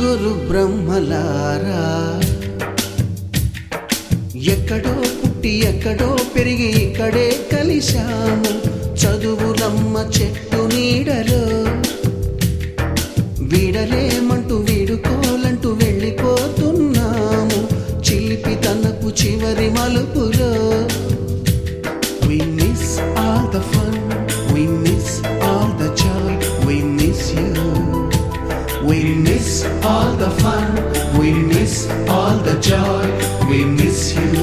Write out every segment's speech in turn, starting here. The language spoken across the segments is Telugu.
గురు బ్రహ్మలారా, ఎక్కడో పుట్టి ఎక్కడో పెరిగి ఇక్కడే కలిశాము. చదువులమ్మ చెట్టు నీడలో వీడలేమంటూ వీడుకోలంటూ వెళ్ళిపోతున్నాము. చిలిపి తనపు చివరి మలుపులో We miss all the fun, we miss all the joy, we miss you. We miss all the fun, we miss all the joy, we miss you.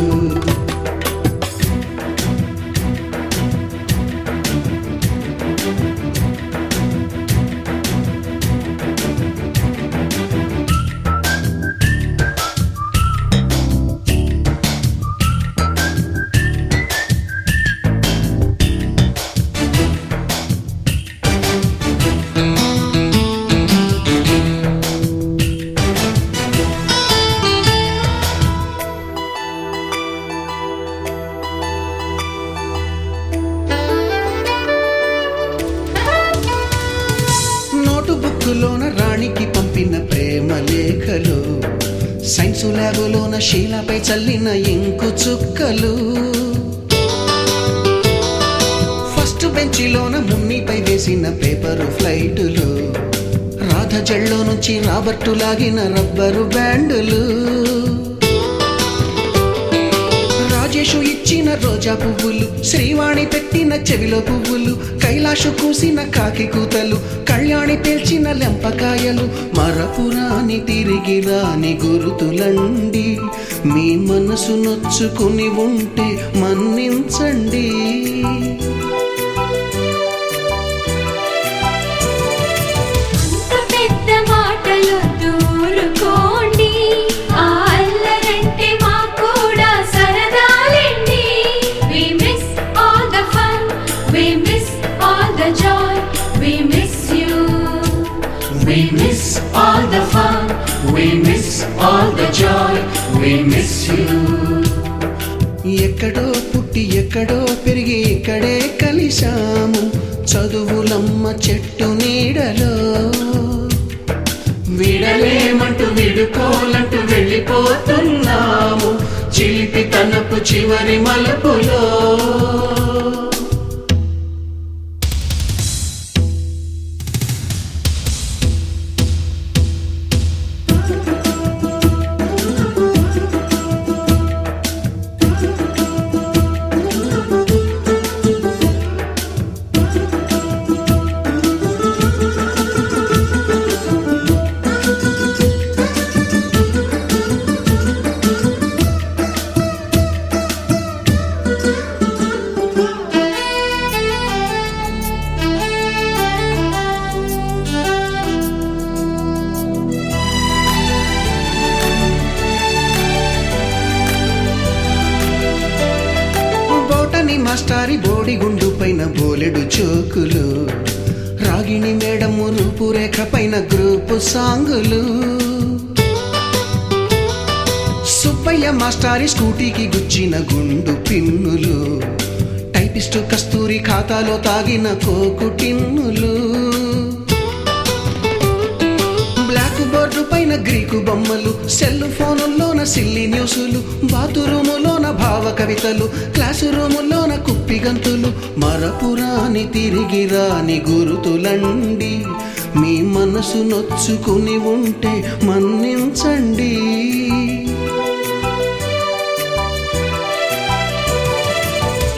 బుక్కులోన రాణికి పంపిన ప్రేమ లేఖలు, సైన్సు ల్యాబులోన శీలపై చల్లిన ఇంకు చుక్కలు, ఫస్ట్ బెంచిలోన మున్నిపై వేసిన పేపరు ఫ్లైటులు, రాధ జల్లో నుంచి రాబర్టు లాగిన రబ్బరు బ్యాండులు, రాజేషు ఇచ్చిన రోజా పువ్వులు, శ్రీవాణి పెట్టిన చెవిలో పువ్వులు, కైలాషు కూసిన కాకి కూతలు, కళ్యాణి పేల్చిన లెంపకాయలు, మరపురాని తిరిగి రాని గురుతులండి. మీ మనసు నొచ్చుకుని ఉంటే మన్నించండి. We miss all the fun, we miss all the joy, we miss you. ఎక్కడో పుట్టి ఎక్కడో పెరిగి ఇక్కడే కలిశాము. చదువులమ్మ చెట్టు నీడలో వీడలేమంటూ వీడుకోలంటూ వెళ్ళిపోతున్నాము. చిలిపి తనపు చివరి మలుపులో మాస్టారి బోడిగుండు పైన బోలెడు చోకులు, రాగిణి మేడము రూపురేఖ పైన గ్రూపు సాంగులు, సుబ్బయ్య మాస్టారి స్కూటీకి గుచ్చిన గుండు పిన్నులు, టైపిస్టు కస్తూరి ఖాతాలో తాగిన కోకు టిన్నులు, బ్లాక్ బోర్డు పైన గ్రీకు బొమ్మలు, సెల్ ఫోనుల్లోన సిల్లి న్యూసులు, బాతురూములోన భావ కవితలు, క్లాసు రూములోన కుప్పి గంతులు, మరపురాని తిరిగి రాని గురుతులండి. మీ మనసు నొచ్చుకుని ఉంటే మన్నించండి.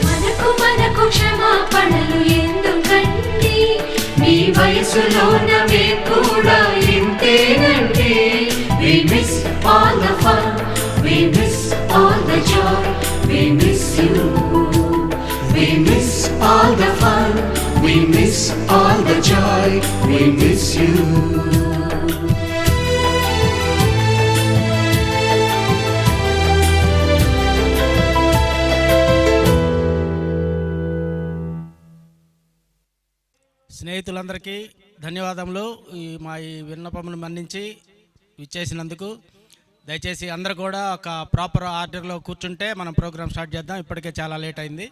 మనకు క్షమాపణలు ఎందుకండి? మీ వయసులోనవే కూడా ఇంతేనండి. We miss all the fun, we miss all the joy, we miss you. We miss all the fun, we miss all the joy, we miss you. స్నేహితులందరికీ ధన్యవాదములు. మా ఈ విన్నపమును మన్నించి ఇచ్చేసినందుకు. దయచేసి అందరూ కూడా ఒక ప్రాపర్ ఆర్డర్లో కూర్చుంటే మనం ప్రోగ్రామ్ స్టార్ట్ చేద్దాం. ఇప్పటికే చాలా లేట్ అయింది.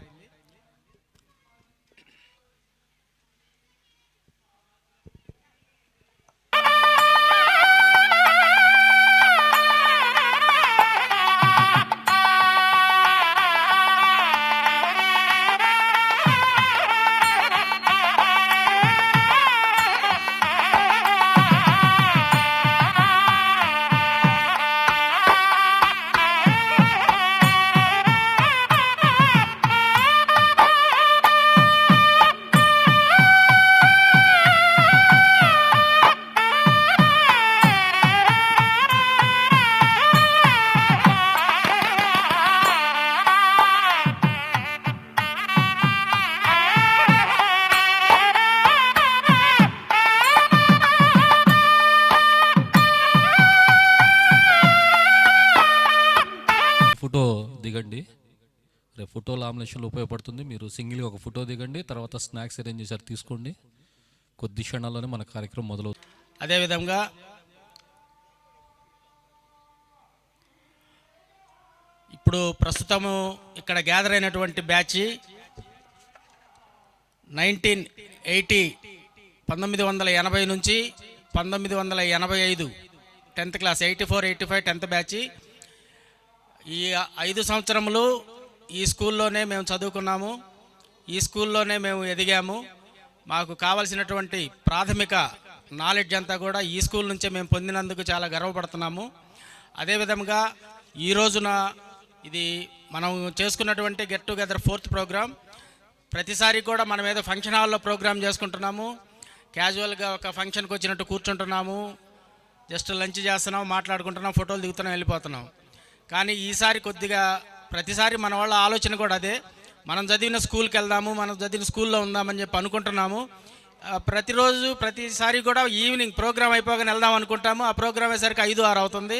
ఫోటో లామినేషన్లో ఉపయోగపడుతుంది. మీరు సింగిల్గా ఒక ఫోటో దిగండి, తర్వాత స్నాక్స్ అరేంజ్ చేశారు తీసుకోండి. కొద్ది క్షణాల్లోనే మన కార్యక్రమం మొదలవుతుంది. అదేవిధంగా ఇప్పుడు ప్రస్తుతము ఇక్కడ గ్యాదర్ అయినటువంటి బ్యాచ్ 1980 నుంచి 1985 10th క్లాస్ 84-85 10th బ్యాచ్. ఈ 5 సంవత్సరములు ఈ స్కూల్లోనే మేము చదువుకున్నాము, ఈ స్కూల్లోనే మేము ఎదిగాము. మాకు కావలసినటువంటి ప్రాథమిక నాలెడ్జ్ అంతా కూడా ఈ స్కూల్ నుంచే మేము పొందినందుకు చాలా గర్వపడుతున్నాము. అదేవిధంగా ఈ రోజున ఇది మనం చేసుకున్నటువంటి గెట్ టుగెదర్ 4th ప్రోగ్రాం. ప్రతిసారి కూడా మనం ఏదో ఫంక్షన్ హాల్లో ప్రోగ్రామ్ చేసుకుంటున్నాము, క్యాజువల్గా ఒక ఫంక్షన్కి వచ్చినట్టు కూర్చుంటున్నాము, జస్ట్ లంచ్ చేస్తున్నాం, మాట్లాడుకుంటున్నాం, ఫోటోలు దిగుతున్నాం, వెళ్ళిపోతున్నాం. కానీ ఈసారి కొద్దిగా ప్రతిసారి మన వాళ్ళ ఆలోచన కూడా అదే, మనం చదివిన స్కూల్కి వెళ్దాము, మనం చదివిన స్కూల్లో ఉందామని చెప్పి అనుకుంటున్నాము. ప్రతిసారి కూడా ఈవినింగ్ ప్రోగ్రామ్ అయిపోగానే వెళ్దాం అనుకుంటాము, ఆ ప్రోగ్రామ్ అయ్యేసరికి 5-6 అవుతుంది,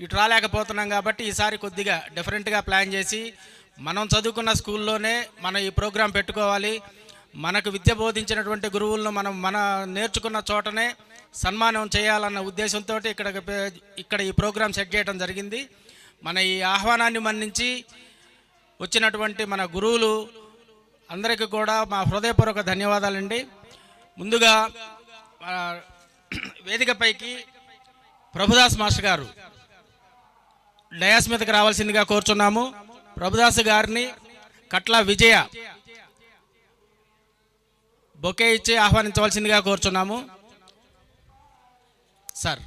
ఇటు రాలేకపోతున్నాం. కాబట్టి ఈసారి కొద్దిగా డిఫరెంట్గా ప్లాన్ చేసి మనం చదువుకున్న స్కూల్లోనే మనం ఈ ప్రోగ్రాం పెట్టుకోవాలి, మనకు విద్య బోధించినటువంటి గురువులను మన నేర్చుకున్న చోటనే సన్మానం చేయాలన్న ఉద్దేశంతో ఇక్కడ ఈ ప్రోగ్రాం సెట్ చేయడం జరిగింది. మన ఈ ఆహ్వానాన్ని మన్నించి వచ్చినటువంటి మన గురువులు అందరికీ కూడా మా హృదయపూర్వక ధన్యవాదాలండి. ముందుగా వేదికపైకి ప్రభుదాస్ మాస్టర్ గారు డయాస్ మీదకి రావాల్సిందిగా కోరుచున్నాము. ప్రభుదాస్ గారిని కట్ల విజయ బొకే ఇచ్చి ఆహ్వానించవలసిందిగా కోరుచున్నాము. సార్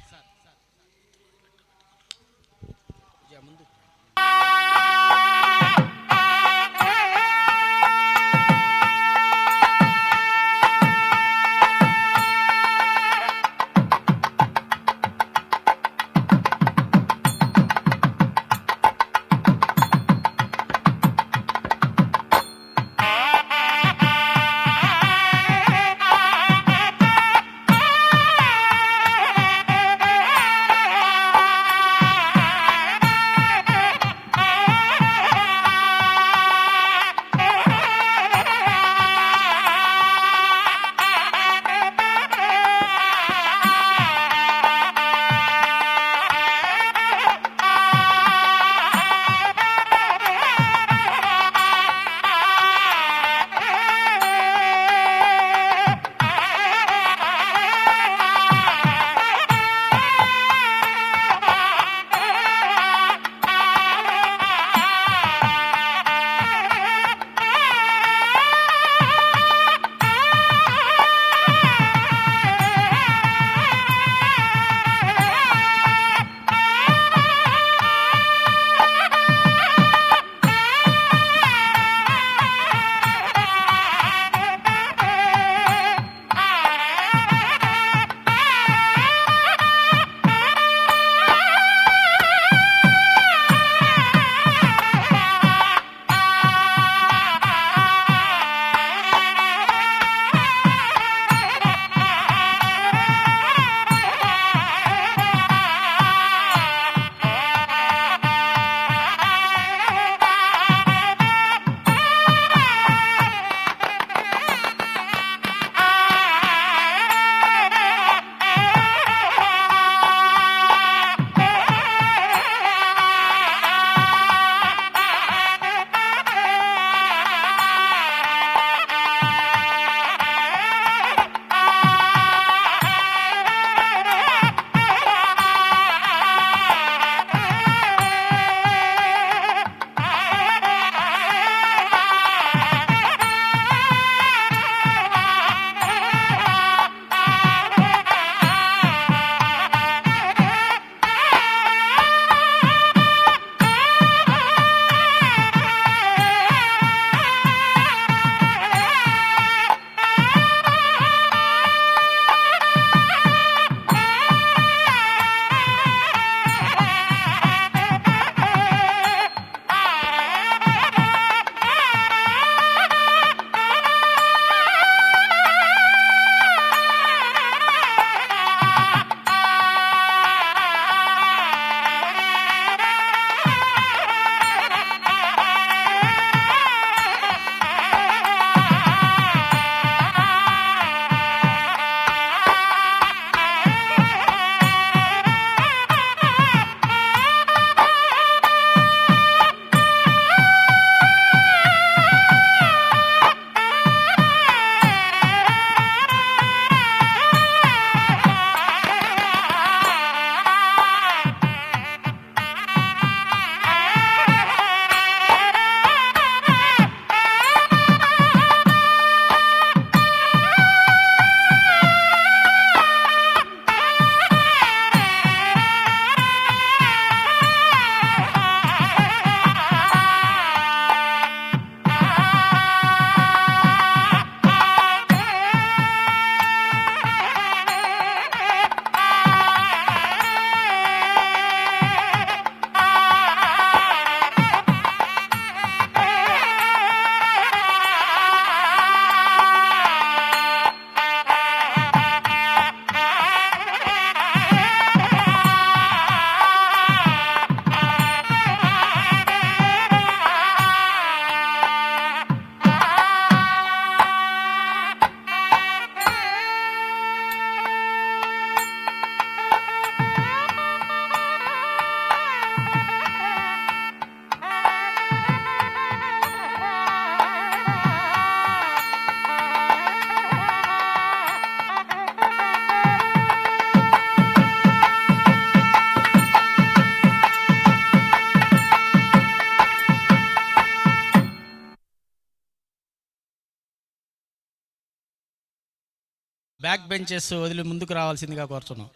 బ్యాక్ బెంచెస్ వదిలి ముందుకు రావాల్సిందిగా కోరుతున్నాం.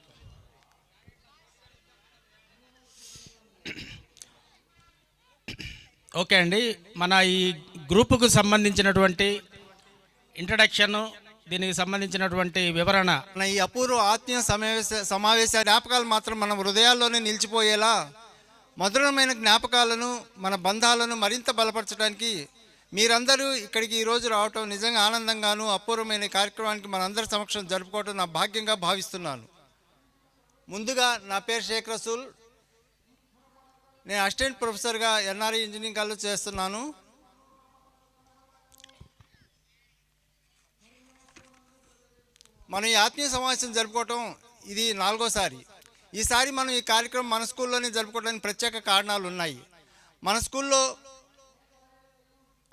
ఓకే అండి, మన ఈ గ్రూపుకు సంబంధించినటువంటి ఇంట్రడక్షన్, దీనికి సంబంధించినటువంటి వివరణ, మన ఈ అపూర్వ ఆత్మీయ సమావేశ జ్ఞాపకాలు మాత్రం మన హృదయాల్లోనే నిలిచిపోయేలా మధురమైన జ్ఞాపకాలను, మన బంధాలను మరింత బలపరచడానికి మీరందరూ ఇక్కడికి ఈరోజు రావటం నిజంగా ఆనందంగాను, అపూర్వమైన కార్యక్రమానికి మనందరి సమక్షం జరుపుకోవటం నా భాగ్యంగా భావిస్తున్నాను. ముందుగా నా పేరు షేక్ రసూల్. నేను అసిస్టెంట్ ప్రొఫెసర్గా ఎన్ఆర్ఐ ఇంజనీరింగ్ కాలేజ్ చేస్తున్నాను. మనం ఈ ఆత్మీయ సమావేశం జరుపుకోవటం ఇది 4వసారి. ఈసారి మనం ఈ కార్యక్రమం మన స్కూల్లోనే జరుపుకోవడానికి ప్రత్యేక కారణాలు ఉన్నాయి. మన స్కూల్లో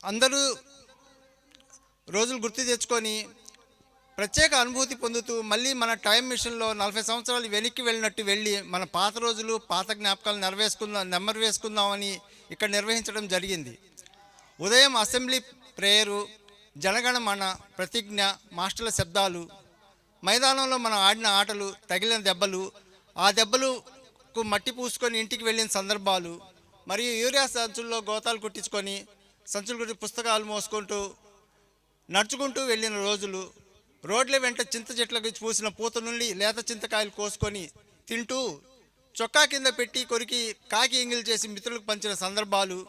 అందరూ రోజులు గుర్తు తెచ్చుకొని ప్రత్యేక అనుభూతి పొందుతూ మళ్ళీ మన టైం మిషన్లో 40 సంవత్సరాలు వెనక్కి వెళ్ళినట్టు వెళ్ళి మన పాత రోజులు, పాత జ్ఞాపకాలు నెమరు వేసుకుందామని ఇక్కడ నిర్వహించడం జరిగింది. ఉదయం అసెంబ్లీ ప్రేయరు, జనగణమన, ప్రతిజ్ఞ, మాస్టర్ల శబ్దాలు, మైదానంలో మనం ఆడిన ఆటలు, తగిలిన దెబ్బలు, ఆ దెబ్బలకు మట్టి పూసుకొని ఇంటికి వెళ్ళిన సందర్భాలు, మరియు యూరియా సంచుల్లో గోతాలు కుట్టించుకొని పుస్తకాలు మోసుకుంటూ నడుచుకుంటూ వెళ్ళిన రోజులు, రోడ్ల వెంట చింత చెట్లకు పూసిన పూత నుండి లేత చింతకాయలు కోసుకొని తింటూ చొక్కా కింద పెట్టి కొరికి కాకి ఎంగిల్ చేసి మిత్రులకు పంచిన సందర్భాలు,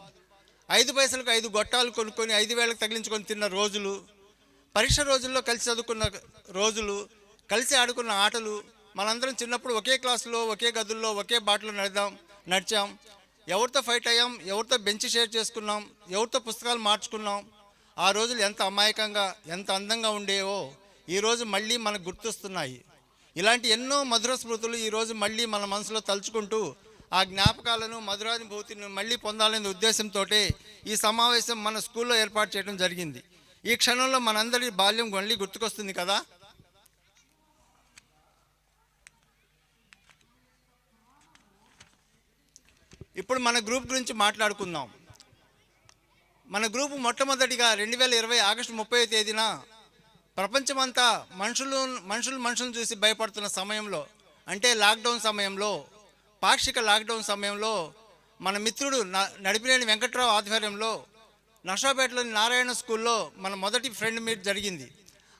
5 పైసలకు 5 గొట్టాలు కొనుక్కొని 5 వేలకు తగిలించుకొని తిన్న రోజులు, పరీక్ష రోజుల్లో కలిసి చదువుకున్న రోజులు, కలిసి ఆడుకున్న ఆటలు, మనందరం చిన్నప్పుడు ఒకే క్లాసులో, ఒకే గదుల్లో, ఒకే బాటలో నడిచాం. ఎవరితో ఫైట్ అయ్యాం, ఎవరితో బెంచ్ షేర్ చేసుకున్నాం, ఎవరితో పుస్తకాలు మార్చుకున్నాం. ఆ రోజులు ఎంత అమాయకంగా, ఎంత అందంగా ఉండేవో ఈరోజు మళ్ళీ మనకు గుర్తొస్తున్నాయి. ఇలాంటి ఎన్నో మధుర స్మృతులు ఈరోజు మళ్ళీ మన మనసులో తలుచుకుంటూ ఆ జ్ఞాపకాలను, మధురానుభూతిని మళ్ళీ పొందాలనే ఉద్దేశంతో ఈ సమావేశం మన స్కూల్లో ఏర్పాటు చేయడం జరిగింది. ఈ క్షణంలో మనందరి బాల్యం మళ్ళీ గుర్తుకొస్తుంది కదా. ఇప్పుడు మన గ్రూప్ గురించి మాట్లాడుకుందాం. మన గ్రూపు మొట్టమొదటిగా 2020 ఆగస్టు 30వ తేదీన ప్రపంచమంతా మనుషులను చూసి భయపడుతున్న సమయంలో, అంటే లాక్డౌన్ సమయంలో, పాక్షిక లాక్డౌన్ సమయంలో మన మిత్రుడు నడిపినేని వెంకట్రావు ఆధ్వర్యంలో నర్సాపేటలోని నారాయణ స్కూల్లో మన మొదటి ఫ్రెండ్ మీట్ జరిగింది.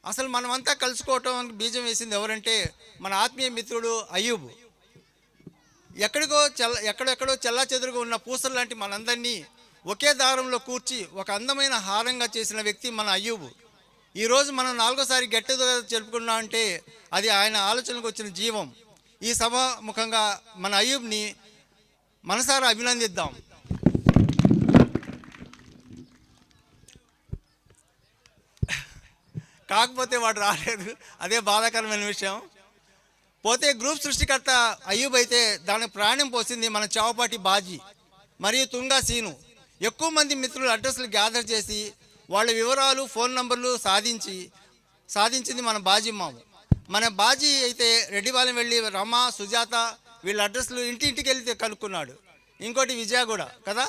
అసలు మనమంతా కలుసుకోవటం బీజం వేసింది ఎవరంటే మన ఆత్మీయ మిత్రుడు అయ్యూబ్. ఎక్కడెక్కడో చెల్లా చెదురుగా ఉన్న పూసలు లాంటి మనందరినీ ఒకే దారంలో కూర్చి ఒక అందమైన హారంగా చేసిన వ్యక్తి మన అయ్యూబ్. ఈరోజు మనం 4వసారి గెట్ టుగెదర్ జరుపుకున్నాం అంటే అది ఆయన ఆలోచనకు వచ్చిన జీవం. ఈ సభ ముఖంగా మన అయ్యూబ్ని మనసారా అభినందిద్దాం. కాకపోతే వాడు రాలేదు, అదే బాధాకరమైన విషయం. పోతే గ్రూప్ సృష్టికర్త అయ్యూబ్ అయితే దానికి ప్రాణం పోసింది మన చావపాటి బాజీ మరియు తుంగా సీను. ఎక్కువ మంది మిత్రులు అడ్రస్లు గ్యాదర్ చేసి వాళ్ళ వివరాలు, ఫోన్ నంబర్లు సాధించింది మన బాజీ మాము. మన బాజీ అయితే రెడ్డిపాలెం వెళ్ళి రమ, సుజాత వీళ్ళ అడ్రస్లు ఇంటింటికి వెళ్తే కనుక్కున్నాడు. ఇంకోటి విజయ కూడా కదా,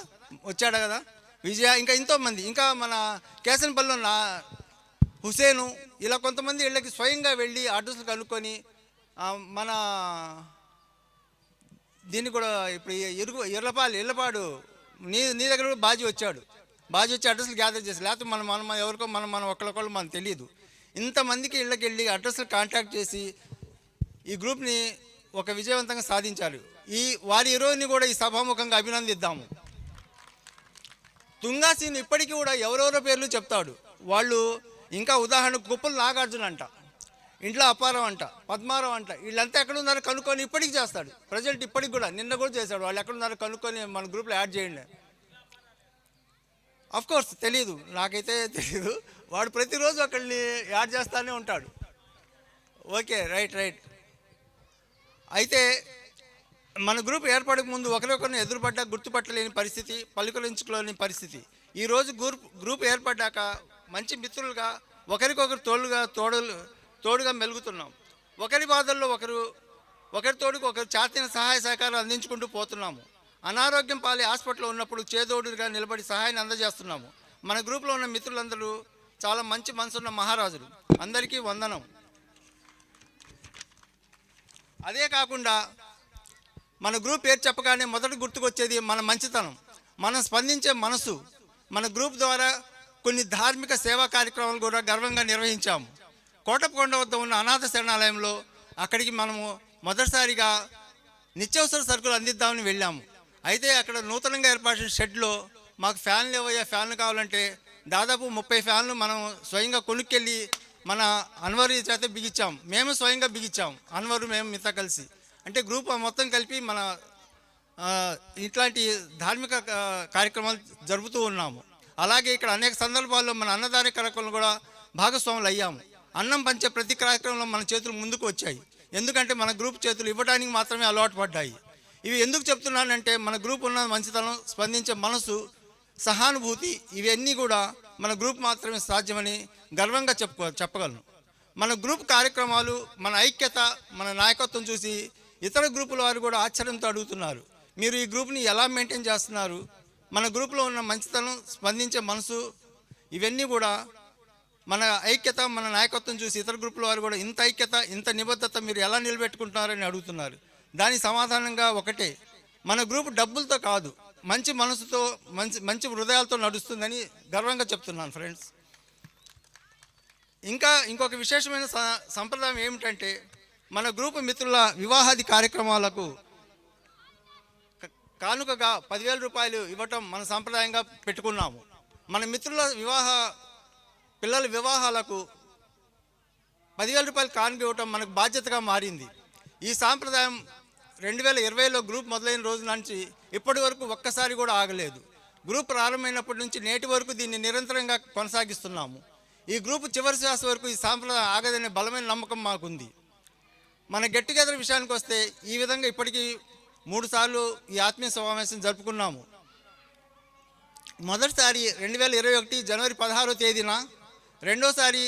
వచ్చాడు కదా విజయ, ఇంకా ఎంతోమంది, ఇంకా మన కేసనపల్లిలో హుసేను, ఇలా కొంతమంది ఇళ్ళకి స్వయంగా వెళ్ళి అడ్రస్లు కనుక్కొని మన దీన్ని కూడా ఇప్పుడు ఇళ్ళపాడు నీ దగ్గర కూడా బాజీ వచ్చాడు. బాజీ వచ్చి అడ్రస్లు గ్యాదర్ చేసి, లేకపోతే మనం ఎవరికో మనం ఒకళ్ళొకళ్ళు మనకు తెలియదు. ఇంతమందికి ఇళ్ళకి వెళ్ళి అడ్రస్లు కాంటాక్ట్ చేసి ఈ గ్రూప్ని ఒక విజయవంతంగా సాధించారు. వారి హీరోని కూడా ఈ సభాముఖంగా అభినందిద్దాము. తుంగాసీను ఇప్పటికీ కూడా ఎవరెవరో పేర్లు చెప్తాడు. వాళ్ళు ఇంకా ఉదాహరణకు కుప్పలు నాగార్జున అంట, ఇంట్లో అప్పారావు అంట, పద్మారావు అంట, వీళ్ళంతా ఎక్కడున్నారో కనుక్కొని ఇప్పటికి చేస్తాడు. ప్రజెంట్ ఇప్పటికి కూడా, నిన్న కూడా చేశాడు. వాళ్ళు ఎక్కడున్నారో కనుక్కొని మన గ్రూప్లో యాడ్ చేయండి. అఫ్కోర్స్ తెలీదు, నాకైతే తెలీదు. వాడు ప్రతిరోజు ఒకళ్ళని యాడ్ చేస్తూనే ఉంటాడు. Okay, right. అయితే మన గ్రూప్ ఏర్పడక ముందు ఒకరికొకరిని ఎదురుపడ్డా గుర్తుపట్టలేని పరిస్థితి, పలుకరించుకోలేని పరిస్థితి. ఈరోజు గ్రూప్ ఏర్పడ్డాక మంచి మిత్రులుగా ఒకరికొకరు తోడుగా మెలుగుతున్నాం. ఒకరి బాధల్లో ఒకరి తోడుకు ఒకరు చాతిన సహాయ సహకారాలు అందించుకుంటూ పోతున్నాము. అనారోగ్యం పాలే హాస్పిటల్లో ఉన్నప్పుడు చేదోడుగా నిలబడి సహాయాన్ని అందజేస్తున్నాము. మన గ్రూప్లో ఉన్న మిత్రులందరూ చాలా మంచి మనసున్న మహారాజులు. అందరికీ వందనం. అదే కాకుండా మన గ్రూప్ పేరు చెప్పగానే మొదట గుర్తుకొచ్చేది మన మంచితనం, మనం స్పందించే మనసు. మన గ్రూప్ ద్వారా కొన్ని ధార్మిక సేవా కార్యక్రమాలు కూడా గర్వంగా నిర్వహించాము. కోటప్పకొండ వద్ద ఉన్న అనాథ శరణాలయంలో అక్కడికి మనము మొదటిసారిగా నిత్యావసర సరుకులు అందిద్దామని వెళ్ళాము. అయితే అక్కడ నూతనంగా ఏర్పడిన షెడ్లో మాకు ఫ్యాన్లు ఏవయ్యా, ఫ్యాన్లు కావాలంటే దాదాపు 30 ఫ్యాన్లు మనం స్వయంగా కొనుక్కెళ్ళి మన అన్వరు చేత బిగించాం. మేము స్వయంగా బిగించాం, అన్వరు మేము మిగతా కలిసి. అంటే గ్రూప్ మొత్తం కలిపి మన ఇట్లాంటి ధార్మిక కార్యక్రమాలు జరుపుతూ ఉన్నాము. అలాగే ఇక్కడ అనేక సందర్భాల్లో మన అన్నదాన కార్యక్రమాలు కూడా భాగస్వాములు అయ్యాము. అన్నం పంచే ప్రతి కార్యక్రమంలో మన చేతులు ముందుకు వచ్చాయి. ఎందుకంటే మన గ్రూప్ చేతులు ఇవ్వడానికి మాత్రమే అలవాటు పడ్డాయి. ఇవి ఎందుకు చెప్తున్నానంటే మన గ్రూప్ ఉన్న మంచితనం, స్పందించే మనసు, సహానుభూతి ఇవన్నీ కూడా మన గ్రూప్ మాత్రమే సాధ్యమని గర్వంగా చెప్పగలను. మన గ్రూప్ కార్యక్రమాలు, మన ఐక్యత, మన నాయకత్వం చూసి ఇతర గ్రూపుల వారు కూడా ఆశ్చర్యంతో అడుగుతున్నారు, మీరు ఈ గ్రూప్ని ఎలా మెయింటైన్ చేస్తున్నారు? మన గ్రూప్లో ఉన్న మంచితనం, స్పందించే మనసు ఇవన్నీ కూడా మన ఐక్యత, మన నాయకత్వం చూసి ఇతర గ్రూపుల వారు కూడా ఇంత ఐక్యత, ఇంత నిబద్ధత మీరు ఎలా నిలబెట్టుకుంటున్నారని అడుగుతున్నారు. దానికి సమాధానంగా ఒకటే, మన గ్రూప్ డబ్బులతో కాదు, మంచి మనసుతో, మంచి హృదయాలతో నడుస్తుందని గర్వంగా చెప్తున్నాను ఫ్రెండ్స్. ఇంకొక విశేషమైన సంప్రదాయం ఏమిటంటే, మన గ్రూపు మిత్రుల వివాహాది కార్యక్రమాలకు కానుకగా 10,000 రూపాయలు ఇవ్వటం మన సంప్రదాయంగా పెట్టుకున్నాము. మన మిత్రుల పిల్లల వివాహాలకు 10,000 రూపాయలు కానుక ఇవ్వటం మనకు బాధ్యతగా మారింది. ఈ సాంప్రదాయం 2020లో గ్రూప్ మొదలైన రోజు నుంచి ఇప్పటి వరకు ఒక్కసారి కూడా ఆగలేదు. గ్రూప్ ప్రారంభమైనప్పటి నుంచి నేటి వరకు దీన్ని నిరంతరంగా కొనసాగిస్తున్నాము. ఈ గ్రూప్ చివరి శ్వాస వరకు ఈ సాంప్రదాయం ఆగదనే బలమైన నమ్మకం మాకుంది. మన గెట్ టుగెదర్ విషయానికి వస్తే ఈ విధంగా ఇప్పటికీ 3 సార్లు ఈ ఆత్మీయ సమావేశం జరుపుకున్నాము. మొదటిసారి 2021 జనవరి 16వ తేదీన, రెండోసారి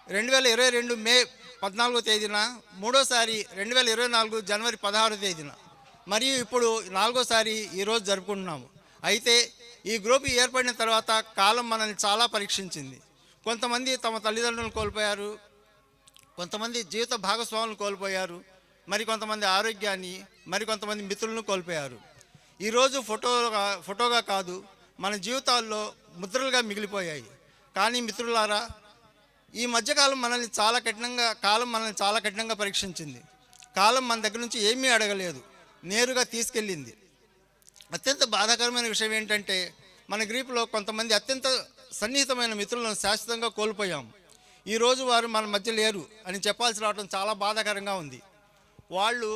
2022 మే 14వ తేదీన, మూడోసారి 2024 జనవరి 16వ తేదీన, మరియు ఇప్పుడు 4వసారి ఈరోజు జరుపుకుంటున్నాము. అయితే ఈ గ్రూప్ ఏర్పడిన తర్వాత కాలం మనల్ని చాలా పరీక్షించింది. కొంతమంది తమ తల్లిదండ్రులను కోల్పోయారు, కొంతమంది జీవిత భాగస్వాములను కోల్పోయారు, మరి కొంతమంది ఆరోగ్యాన్ని, మరి కొంతమంది మిత్రులను కోల్పోయారు. ఈరోజు ఫోటోగా కాదు, మన జీవితాల్లో ముద్రలుగా మిగిలిపోయాయి. కానీ మిత్రులారా, ఈ మధ్యకాలం మనల్ని చాలా కఠినంగా పరీక్షించింది. కాలం మన దగ్గర నుంచి ఏమీ అడగలేదు, నేరుగా తీసుకెళ్ళింది. అత్యంత బాధాకరమైన విషయం ఏంటంటే, మన గ్రూపులో కొంతమంది అత్యంత సన్నిహితమైన మిత్రులను శాశ్వతంగా కోల్పోయాం. ఈరోజు వారు మన మధ్య లేరు అని చెప్పాల్సి రావడం చాలా బాధాకరంగా ఉంది. వాళ్ళు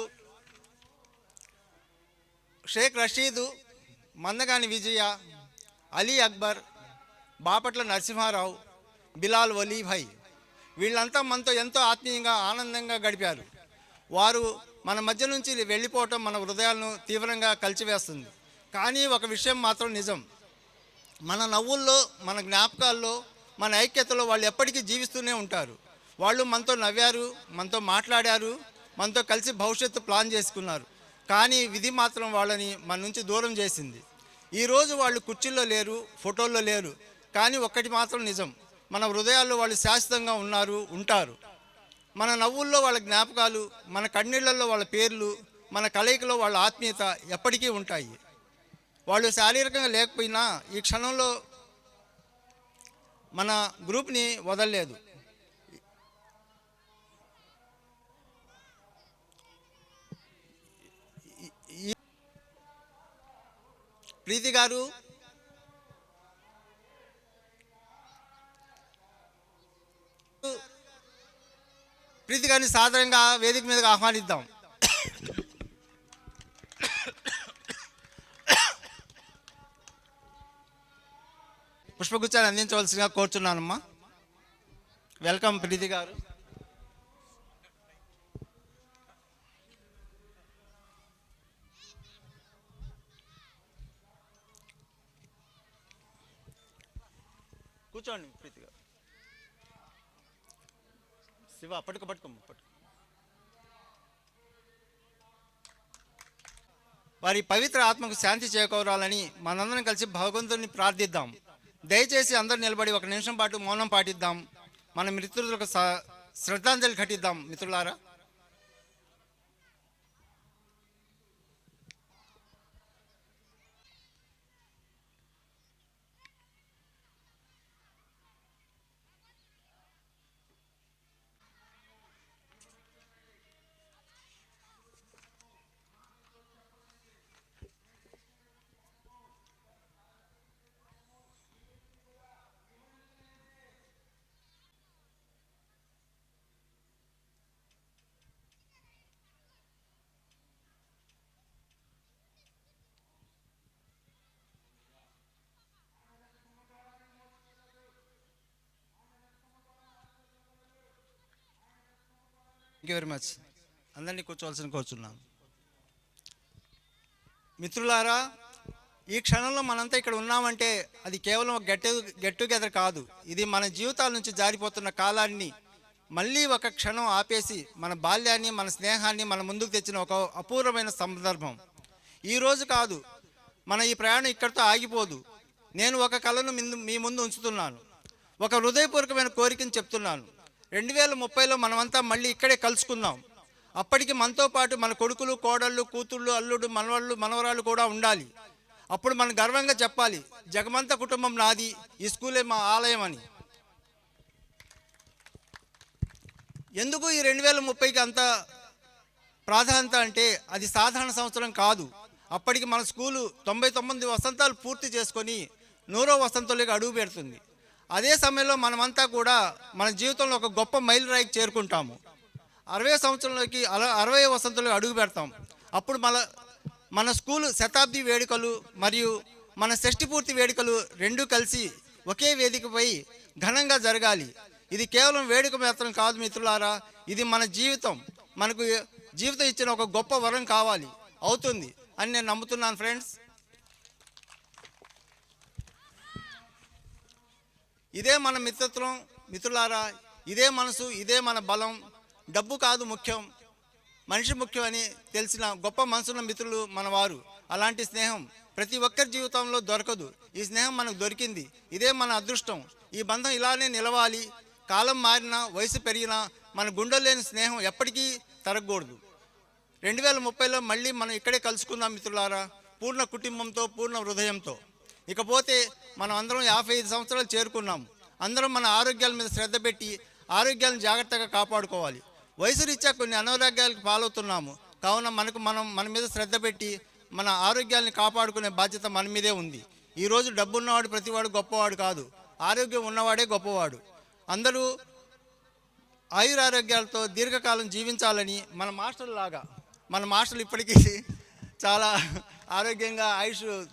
షేక్ రషీదు, మందగాని విజయ, అలీ అక్బర్, బాపట్ల నరసింహారావు, బిలాల్ వలీభాయ్, వీళ్ళంతా మనతో ఎంతో ఆత్మీయంగా, ఆనందంగా గడిపారు. వారు మన మధ్య నుంచి వెళ్ళిపోవటం మన హృదయాలను తీవ్రంగా కలిచివేస్తుంది. కానీ ఒక విషయం మాత్రం నిజం, మన నవ్వుల్లో, మన జ్ఞాపకాల్లో, మన ఐక్యతలో వాళ్ళు ఎప్పటికీ జీవిస్తూనే ఉంటారు. వాళ్ళు మనతో నవ్వారు, మనతో మాట్లాడారు, మనతో కలిసి భవిష్యత్తు ప్లాన్ చేసుకున్నారు. కానీ విధి మాత్రం వాళ్ళని మన నుంచి దూరం చేసింది. ఈరోజు వాళ్ళు కుర్చీల్లో లేరు, ఫోటోల్లో లేరు. కానీ ఒక్కటి మాత్రం నిజం, మన హృదయాల్లో వాళ్ళు శాశ్వతంగా ఉంటారు. మన నవ్వుల్లో వాళ్ళ జ్ఞాపకాలు, మన కన్నీళ్లలో వాళ్ళ పేర్లు, మన కలయికలో వాళ్ళ ఆత్మీయత ఎప్పటికీ ఉంటాయి. వాళ్ళు శారీరకంగా లేకపోయినా ఈ క్షణంలో మన గ్రూప్ని వదలలేదు. ప్రీతి గారు, ప్రీతి గారిని సాధారణంగా వేదిక మీదకి ఆహ్వానిద్దాం. పుష్పగుచ్చాన్ని అందించవలసిగా కోరుచున్నానమ్మా. వెల్కమ్ ప్రీతి గారు. కూర్చోండి ప్రీతి గారు. శివ పట్టుకోమ్మ. వారి పవిత్ర ఆత్మకు శాంతి చేకూరాలని మనందరం కలిసి భగవంతుని ప్రార్థిద్దాం. దయచేసి అందరూ నిలబడి 1 నిమిషం పాటు మౌనం పాటిద్దాం. మన మిత్రులకు శ్రద్ధాంజలి ఘటిద్దాం. మిత్రులారా, థ్యాంక్ యూ వెరీ మచ్. అందరినీ కూర్చోవలసిన కోరుచున్నాను. మిత్రులారా, ఈ క్షణంలో మనంతా ఇక్కడ ఉన్నామంటే అది కేవలం ఒక గెట్ టుగెదర్ కాదు. ఇది మన జీవితాల నుంచి జారిపోతున్న కాలాన్ని మళ్ళీ ఒక క్షణం ఆపేసి మన బాల్యాన్ని, మన స్నేహాన్ని మన ముందుకు తెచ్చిన ఒక అపూర్వమైన సందర్భం. ఈరోజు కాదు, మన ఈ ప్రయాణం ఇక్కడితో ఆగిపోదు. నేను ఒక కళను మీ ముందు ఉంచుతున్నాను, ఒక హృదయపూర్వకమైన కోరికను చెప్తున్నాను. 2030లో మనమంతా మళ్ళీ ఇక్కడే కలుసుకుందాం. అప్పటికి మనతో పాటు మన కొడుకులు, కోడళ్ళు, కూతుళ్ళు, అల్లుడు, మనవాళ్ళు, మనవరాళ్ళు కూడా ఉండాలి. అప్పుడు మనం గర్వంగా చెప్పాలి, జగమంత కుటుంబం నాది, ఈ స్కూలే మా ఆలయం అని. ఎందుకు ఈ 2030కి అంత ప్రాధాన్యత అంటే అది సాధారణ సంవత్సరం కాదు. అప్పటికి మన స్కూలు 99 వసంతాలు పూర్తి చేసుకొని 100వ వసంతంలోకి అడుగు పెడుతుంది. అదే సమయంలో మనమంతా కూడా మన జీవితంలో ఒక గొప్ప మైలు రాయికి చేరుకుంటాము. 60వ సంవత్సరంలోకి 60వ వసంతంలో అడుగు పెడతాం. అప్పుడు మన స్కూలు శతాబ్ది వేడుకలు మరియు మన షష్ఠి పూర్తి వేడుకలు రెండూ కలిసి ఒకే వేదికపై ఘనంగా జరగాలి. ఇది కేవలం వేడుక మాత్రం కాదు మిత్రులారా, ఇది మన జీవితం. మనకు జీవితం ఇచ్చిన ఒక గొప్ప వరం కావాలి, అవుతుంది అని నేను నమ్ముతున్నాను ఫ్రెండ్స్. ఇదే మన మిత్రత్వం మిత్రులారా, ఇదే మనసు, ఇదే మన బలం. డబ్బు కాదు ముఖ్యం, మనిషి ముఖ్యం అని తెలిసిన గొప్ప మనసున్న మిత్రులు మన వారు. అలాంటి స్నేహం ప్రతి ఒక్కరి జీవితంలో దొరకదు. ఈ స్నేహం మనకు దొరికింది, ఇదే మన అదృష్టం. ఈ బంధం ఇలానే నిలవాలి. కాలం మారినా, వయసు పెరిగినా మన గుండెలు లేని స్నేహం ఎప్పటికీ తరగకూడదు. 2030లో మళ్ళీ మనం ఇక్కడే కలుసుకుందాం మిత్రులారా, పూర్ణ కుటుంబంతో, పూర్ణ హృదయంతో. ఇకపోతే మనం అందరం 55 సంవత్సరాలు చేరుకున్నాము. అందరం మన ఆరోగ్యాల మీద శ్రద్ధ పెట్టి ఆరోగ్యాలను జాగ్రత్తగా కాపాడుకోవాలి. వయసు రీత్యా కొన్ని అనారోగ్యాలకు పాలవుతున్నాము. కావున మన మీద శ్రద్ధ పెట్టి మన ఆరోగ్యాలను కాపాడుకునే బాధ్యత మన మీదే ఉంది. ఈరోజు డబ్బు ఉన్నవాడు ప్రతివాడు గొప్పవాడు కాదు, ఆరోగ్యం ఉన్నవాడే గొప్పవాడు. అందరూ ఆయురారోగ్యాలతో దీర్ఘకాలం జీవించాలని మన మాస్టర్లు ఇప్పటికీ చాలా ఆరోగ్యంగా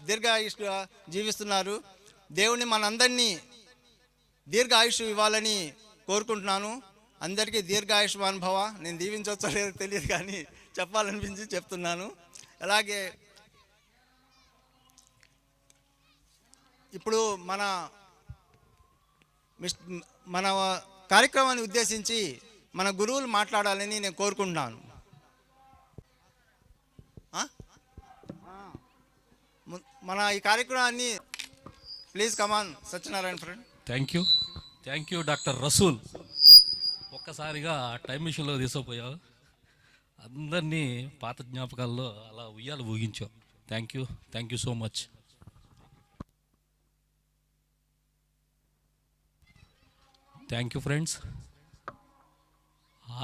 దీర్ఘ ఆయుష్గా జీవిస్తున్నారు. దేవుని మనందరినీ దీర్ఘ ఆయుష్ ఇవ్వాలని కోరుకుంటున్నాను. అందరికీ దీర్ఘాయుష్మాన్ భవ. నేను దీవించవచ్చో లేదో తెలియదు కానీ చెప్పాలనిపించి చెప్తున్నాను. అలాగే ఇప్పుడు మన కార్యక్రమాన్ని ఉద్దేశించి మన గురువులు మాట్లాడాలని నేను కోరుకుంటున్నాను. మన ఈ కార్యక్రమాన్ని please come on Satyanarayana friend. Thank you doctor Rasool. ఒక్కసారిగా టైం మిషన్లో తీసుకుపోయావు, అందరినీ పాత జ్ఞాపకాల్లో అలా ఉయ్యాలు ఊగించావు. Thank you so much. Thank you friends.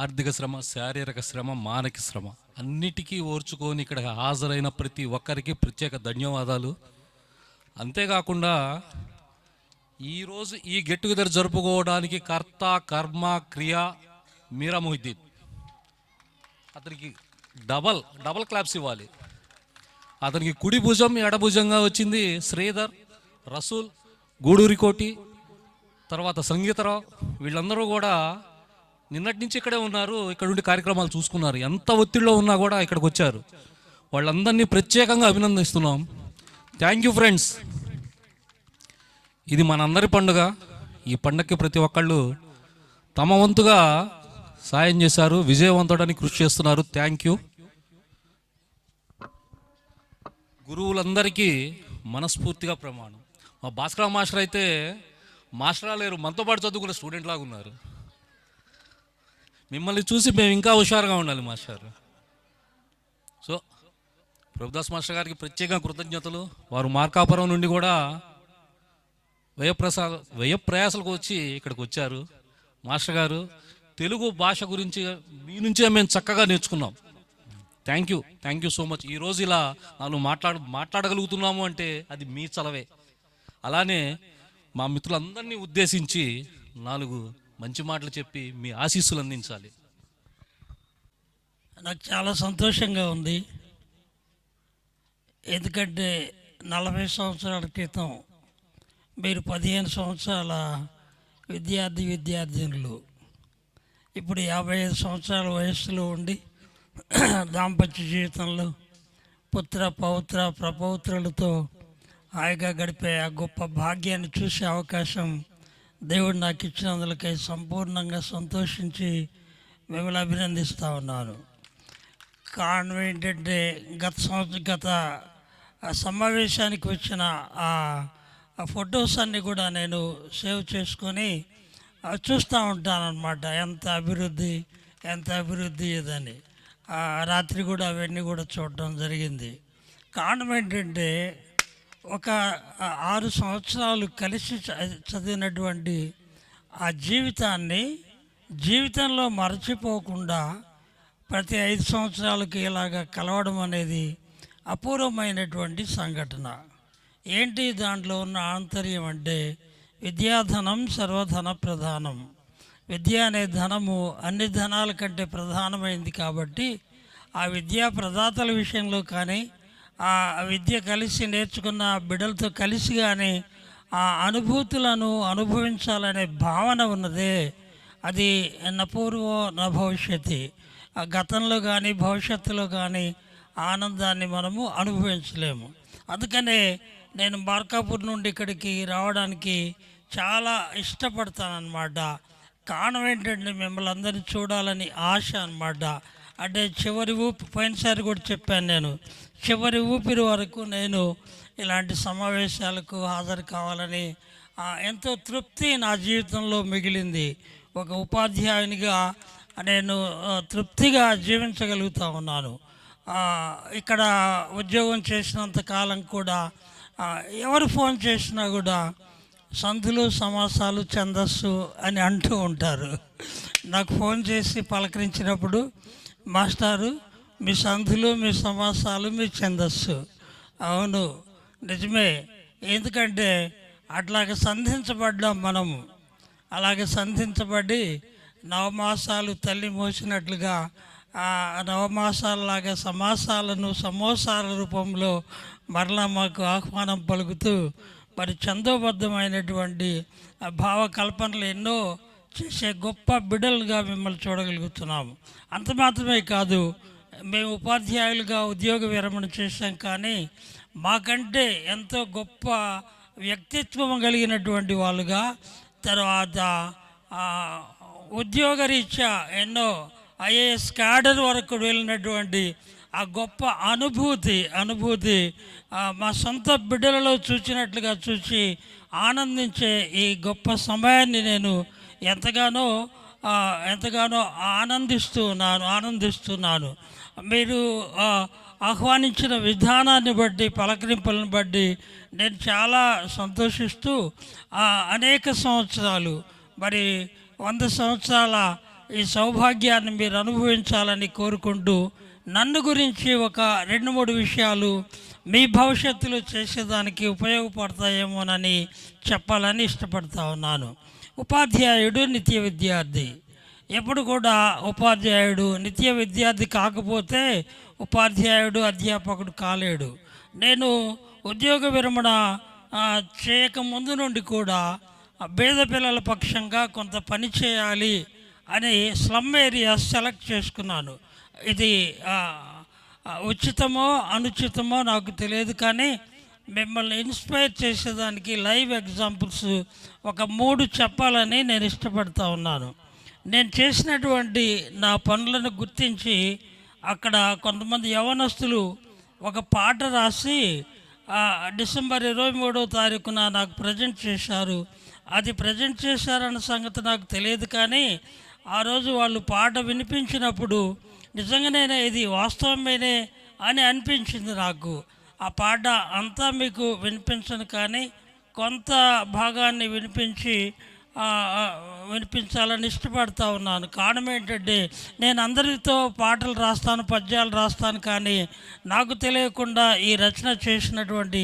ఆర్థిక శ్రమ, శారీరక శ్రమ, మానసిక శ్రమ అన్నిటికీ ఓర్చుకొని ఇక్కడ హాజరైన ప్రతి ఒక్కరికి ప్రత్యేక ధన్యవాదాలు. అంతేకాకుండా ఈరోజు ఈ గెట్ టుగెదర్ జరుపుకోవడానికి కర్త, కర్మ, క్రియ మీరా మొహిద్దీన్. అతనికి డబల్ క్లాప్స్ ఇవ్వాలి. అతనికి కుడి భుజం, ఎడభుజంగా వచ్చింది శ్రీధర్, రసూల్, గూడూరి కోటి, తర్వాత సంగీతరావు. వీళ్ళందరూ కూడా నిన్నటి నుంచి ఇక్కడే ఉన్నారు, ఇక్కడ ఉండి కార్యక్రమాలు చూసుకున్నారు. ఎంత ఒత్తిడిలో ఉన్నా కూడా ఇక్కడికి వచ్చారు. వాళ్ళందరినీ ప్రత్యేకంగా అభినందిస్తున్నాం. Thank you friends. ఇది మనందరి పండుగ. ఈ పండుగకి ప్రతి ఒక్కళ్ళు తమ వంతుగా సాయం చేశారు, విజయవంతుడానికి కృషి చేస్తున్నారు. Thank you. గురువులందరికీ మనస్ఫూర్తిగా ప్రమాణం. మా భాస్కర మాస్టర్ అయితే మాస్టరా లేరు, మనతో పాటు చదువుకున్న స్టూడెంట్ లాగా ఉన్నారు. మిమ్మల్ని చూసి మేము ఇంకా హుషారుగా ఉండాలి మాస్టర్. సో ప్రభుదాస్ మాస్టర్ గారికి ప్రత్యేక కృతజ్ఞతలు. వారు మార్కాపురం నుండి కూడా వ్యయప్రయాసాలకు వచ్చి ఇక్కడికి వచ్చారు. మాస్టర్ గారు తెలుగు భాష గురించి మీ నుంచే మేము చక్కగా నేర్చుకున్నాం. Thank you so much. ఈరోజు ఇలా నాలుగు మాట్లాడగలుగుతున్నాము అంటే అది మీ చలవే. అలానే మా మిత్రులందరినీ ఉద్దేశించి 4 మంచి మాటలు చెప్పి మీ ఆశీస్సులు అందించాలి. నాకు చాలా సంతోషంగా ఉంది. ఎందుకంటే 40 సంవత్సరాల క్రితం మీరు 15 సంవత్సరాల విద్యార్థినులు ఇప్పుడు 55 సంవత్సరాల వయస్సులో ఉండి దాంపత్య జీవితంలో పుత్ర పౌత్ర ప్రపౌత్రులతో హాయిగా గడిపే ఆ గొప్ప భాగ్యాన్ని చూసే అవకాశం దేవుడు నాకు ఇచ్చినందులకై సంపూర్ణంగా సంతోషించి మిమ్మల్ని అభినందిస్తూ ఉన్నాను. కారణం ఏంటంటే గత సమావేశానికి వచ్చిన ఆ ఫొటోస్ అన్నీ కూడా నేను సేవ్ చేసుకొని చూస్తూ ఉంటానన్నమాట. ఎంత అభివృద్ధి ఇదని రాత్రి కూడా అవన్నీ కూడా చూడడం జరిగింది. కారణం ఏంటంటే ఒక 6 సంవత్సరాలు కలిసి చదివినటువంటి ఆ జీవితంలో మరచిపోకుండా ప్రతి 5 సంవత్సరాలకి ఇలాగ కలవడం అనేది అపూర్వమైనటువంటి సంఘటన. ఏంటి దాంట్లో ఉన్న ఆంతర్యం అంటే విద్యాధనం సర్వధన ప్రధానం. విద్య అనే ధనము అన్ని ధనాల కంటే ప్రధానమైంది కాబట్టి ఆ విద్యా ప్రదాతల విషయంలో కానీ ఆ విద్య కలిసి నేర్చుకున్న బిడ్డలతో కలిసి కానీ ఆ అనుభూతులను అనుభవించాలనే భావన ఉన్నదే, అది నపూర్వో నా భవిష్యత్తు. ఆ గతంలో కానీ భవిష్యత్తులో కానీ ఆనందాన్ని మనము అనుభవించలేము. అందుకనే నేను మార్కాపూర్ నుండి ఇక్కడికి రావడానికి చాలా ఇష్టపడతానన్నమాట. కారణం ఏంటంటే మిమ్మల్ని అందరినీ చూడాలని ఆశ అన్నమాట. అంటే చివరి పోయినసారి కూడా చెప్పాను, నేను చివరి ఊపిరి వరకు నేను ఇలాంటి సమావేశాలకు హాజరు కావాలని ఎంతో తృప్తి నా జీవితంలో మిగిలింది. ఒక ఉపాధ్యాయునిగా నేను తృప్తిగా జీవించగలుగుతూ ఉన్నాను. ఇక్కడ ఉద్యోగం చేసినంత కాలం కూడా ఎవరు ఫోన్ చేసినా కూడా సంధులు సమాసాలు ఛందస్సు అని అంటూ ఉంటారు. నాకు ఫోన్ చేసి పలకరించినప్పుడు, మాస్టారు మీ సంధులు మీ సమాసాలు మీ ఛందస్సు. అవును, నిజమే. ఎందుకంటే అట్లాగే సంధించబడ్డాం మనము. అలాగే సంధించబడి నవమాసాలు తల్లి మోసినట్లుగా నవమాసాలలాగా సమాసాలను సమోసాల రూపంలో మరలా మాకు ఆహ్వానం పలుకుతూ మరి చందోబద్ధమైనటువంటి భావకల్పనలు ఎన్నో చేసే గొప్ప బిడ్డలుగా మిమ్మల్ని చూడగలుగుతున్నాము. అంత మాత్రమే కాదు, మేము ఉపాధ్యాయులుగా ఉద్యోగ విరమణ చేశాం, కానీ మాకంటే ఎంతో గొప్ప వ్యక్తిత్వం కలిగినటువంటి వాళ్ళుగా, తర్వాత ఉద్యోగరీత్యా ఎన్నో ఐఏఎస్ క్యాడర్ వరకు వెళ్ళినటువంటి ఆ గొప్ప అనుభూతి మా సొంత బిడ్డలలో చూసినట్లుగా చూసి ఆనందించే ఈ గొప్ప సమయాన్ని నేను ఎంతగానో ఆనందిస్తున్నాను. మీరు ఆహ్వానించిన విధానాన్ని బట్టి, పలకరింపులను బట్టి నేను చాలా సంతోషిస్తూ అనేక సంవత్సరాలు, మరి 100 సంవత్సరాల ఈ సౌభాగ్యాన్ని మీరు అనుభవించాలని కోరుకుంటూ, నన్ను గురించి ఒక 2-3 విషయాలు మీ భవిష్యత్తులో చేసేదానికి ఉపయోగపడతాయేమోనని చెప్పాలని ఇష్టపడతా ఉన్నాను. ఉపాధ్యాయుడు నిత్య విద్యార్థి. ఎప్పుడు కూడా ఉపాధ్యాయుడు నిత్య విద్యార్థి కాకపోతే ఉపాధ్యాయుడు అధ్యాపకుడు కాలేడు. నేను ఉద్యోగ విరమణ చేయకముందు నుండి కూడా పేద పిల్లల పక్షంగా కొంత పని చేయాలి అని స్లమ్ ఏరియాస్ సెలెక్ట్ చేసుకున్నాను. ఇది ఉచితమో అనుచితమో నాకు తెలియదు, కానీ మిమ్మల్ని ఇన్స్పైర్ చేసేదానికి లైవ్ ఎగ్జాంపుల్స్ ఒక 3 చెప్పాలని నేను ఇష్టపడతా ఉన్నాను. నేను చేసినటువంటి నా పనులను గుర్తించి అక్కడ కొంతమంది యవనస్తులు ఒక పాట రాసి డిసెంబర్ 23వ తారీఖున నాకు ప్రజెంట్ చేశారు. అది ప్రజెంట్ చేశారన్న సంగతి నాకు తెలియదు, కానీ ఆ రోజు వాళ్ళు పాట వినిపించినప్పుడు నిజంగానే ఇది వాస్తవమేనే అని అనిపించింది నాకు. ఆ పాట అంతా మీకు వినిపించను, కానీ కొంత భాగాన్ని వినిపించాలని ఇష్టపడతా ఉన్నాను. కారణం ఏంటంటే నేను అందరితో పాటలు రాస్తాను, పద్యాలు రాస్తాను, కానీ నాకు తెలియకుండా ఈ రచన చేసినటువంటి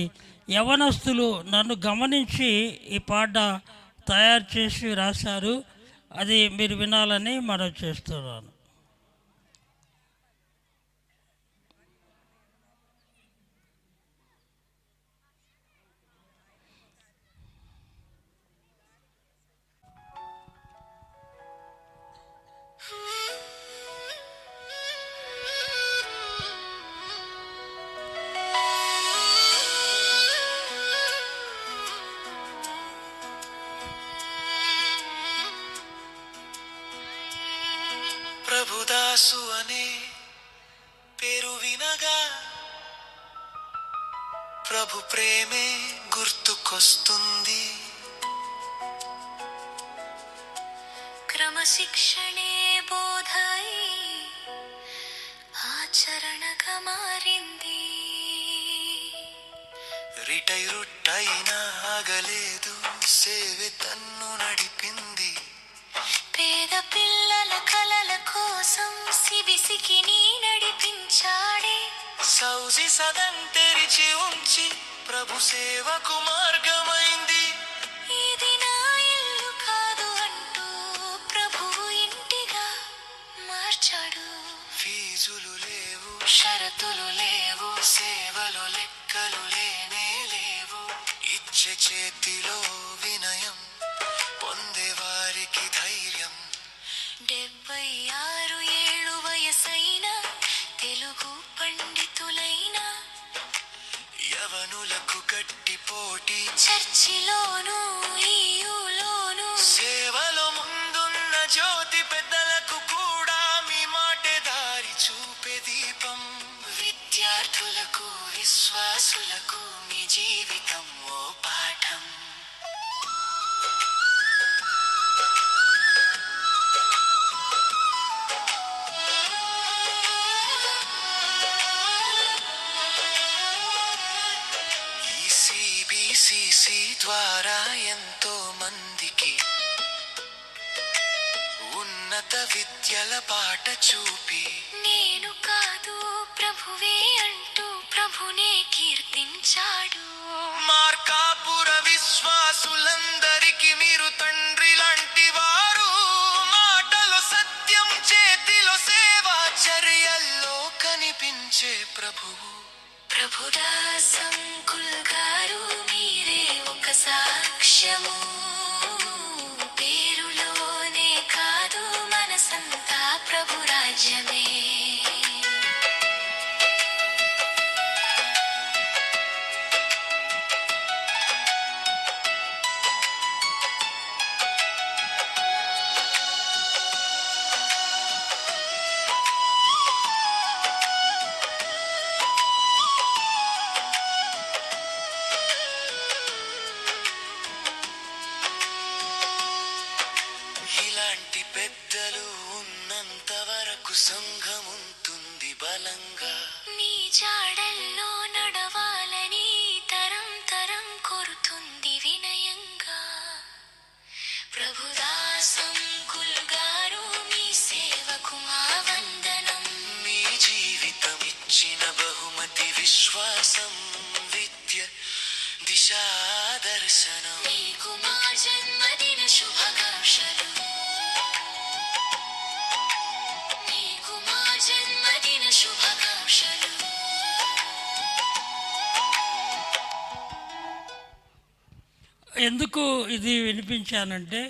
యవనస్తులు నన్ను గమనించి ఈ పాట తయారు చేసి రాశారు. అది మీరు వినాలని మనవి చేస్తున్నాను. యేసు అనే పేరు వినగా ప్రభు ప్రేమే గుర్తుకొస్తుంది. క్రమశిక్షణే బోధై ఆచరణగా మారింది. రిటైరుట్టైనా ఆగలేదు, సేవె తన్ను నడిపింది. పేద పిల్లల కలల కోసం సిబిసికి నీ నడిపించాడే. సౌజి సదన్ తెరిచి ఉంచి ప్రభు సేవకు మార్గమైంది. ఇది నా ఇల్లు కాదు అంటూ ప్రభువు ఇంటిగా మార్చాడు. ఫీజులు లేవు, షరతులు లేవు, సేవలు లెక్కలు లేనే లేవు. ఇచ్చే చేతిలో వినయం, పొందే వారికి ధైర్యం. 76 ఏళ్ళు వయసైన తెలుగు పండితులైన యవనులకు గట్టి పోటీ, చర్చిలోను ఈయులోను సేవలో ముందున్న జ్యోతి. పెద్దలకు కూడా మీ మాటే దారి చూపే దీపం. విద్యార్థులకు విశ్వాసులకు మీ జీవితం ఓ పాఠం. ఈ సిబిసిసి ద్వారా ఎంతో మందికి ఉన్నత విద్యల బాట చూపి, నేను కాదు ప్రభువే అంటూ ప్రభునే కీర్తించాడు. మార్కాపుర విశ్వాసులందరికీ మీరు తండ్రి లాంటి వారు. మాటలో సత్యం, చేతిలో సేవ, చర్యల్లో కనిపించే ప్రభువు. ప్రభుదాస్ అంకుల్ గారు మీరే ఒక సాక్ష్యము. పేరులోనే కాదు మనసంతా ప్రభు రాజ్యమే. ఇలాంటి పెద్దలు ఉన్నంత వరకు సంఘం ఉంటుంది బలంగా. నీ జాడల్లో నడవాలని తరం తరం కోరుతుంది వినయంగా. ప్రభుదాస్ అంకుల్ గారు మీ సేవకు మా వందనం. మీ జీవితం ఇచ్చిన బహుమతి విశ్వాసం, విద్య, దిశాదర్శనం. నీకు మా జన్మదిన శుభాకాంక్షలు. నీకు మా జన్మదిన శుభాకాంక్షలు. ఎందుకు ఇది వినిపించానంటే,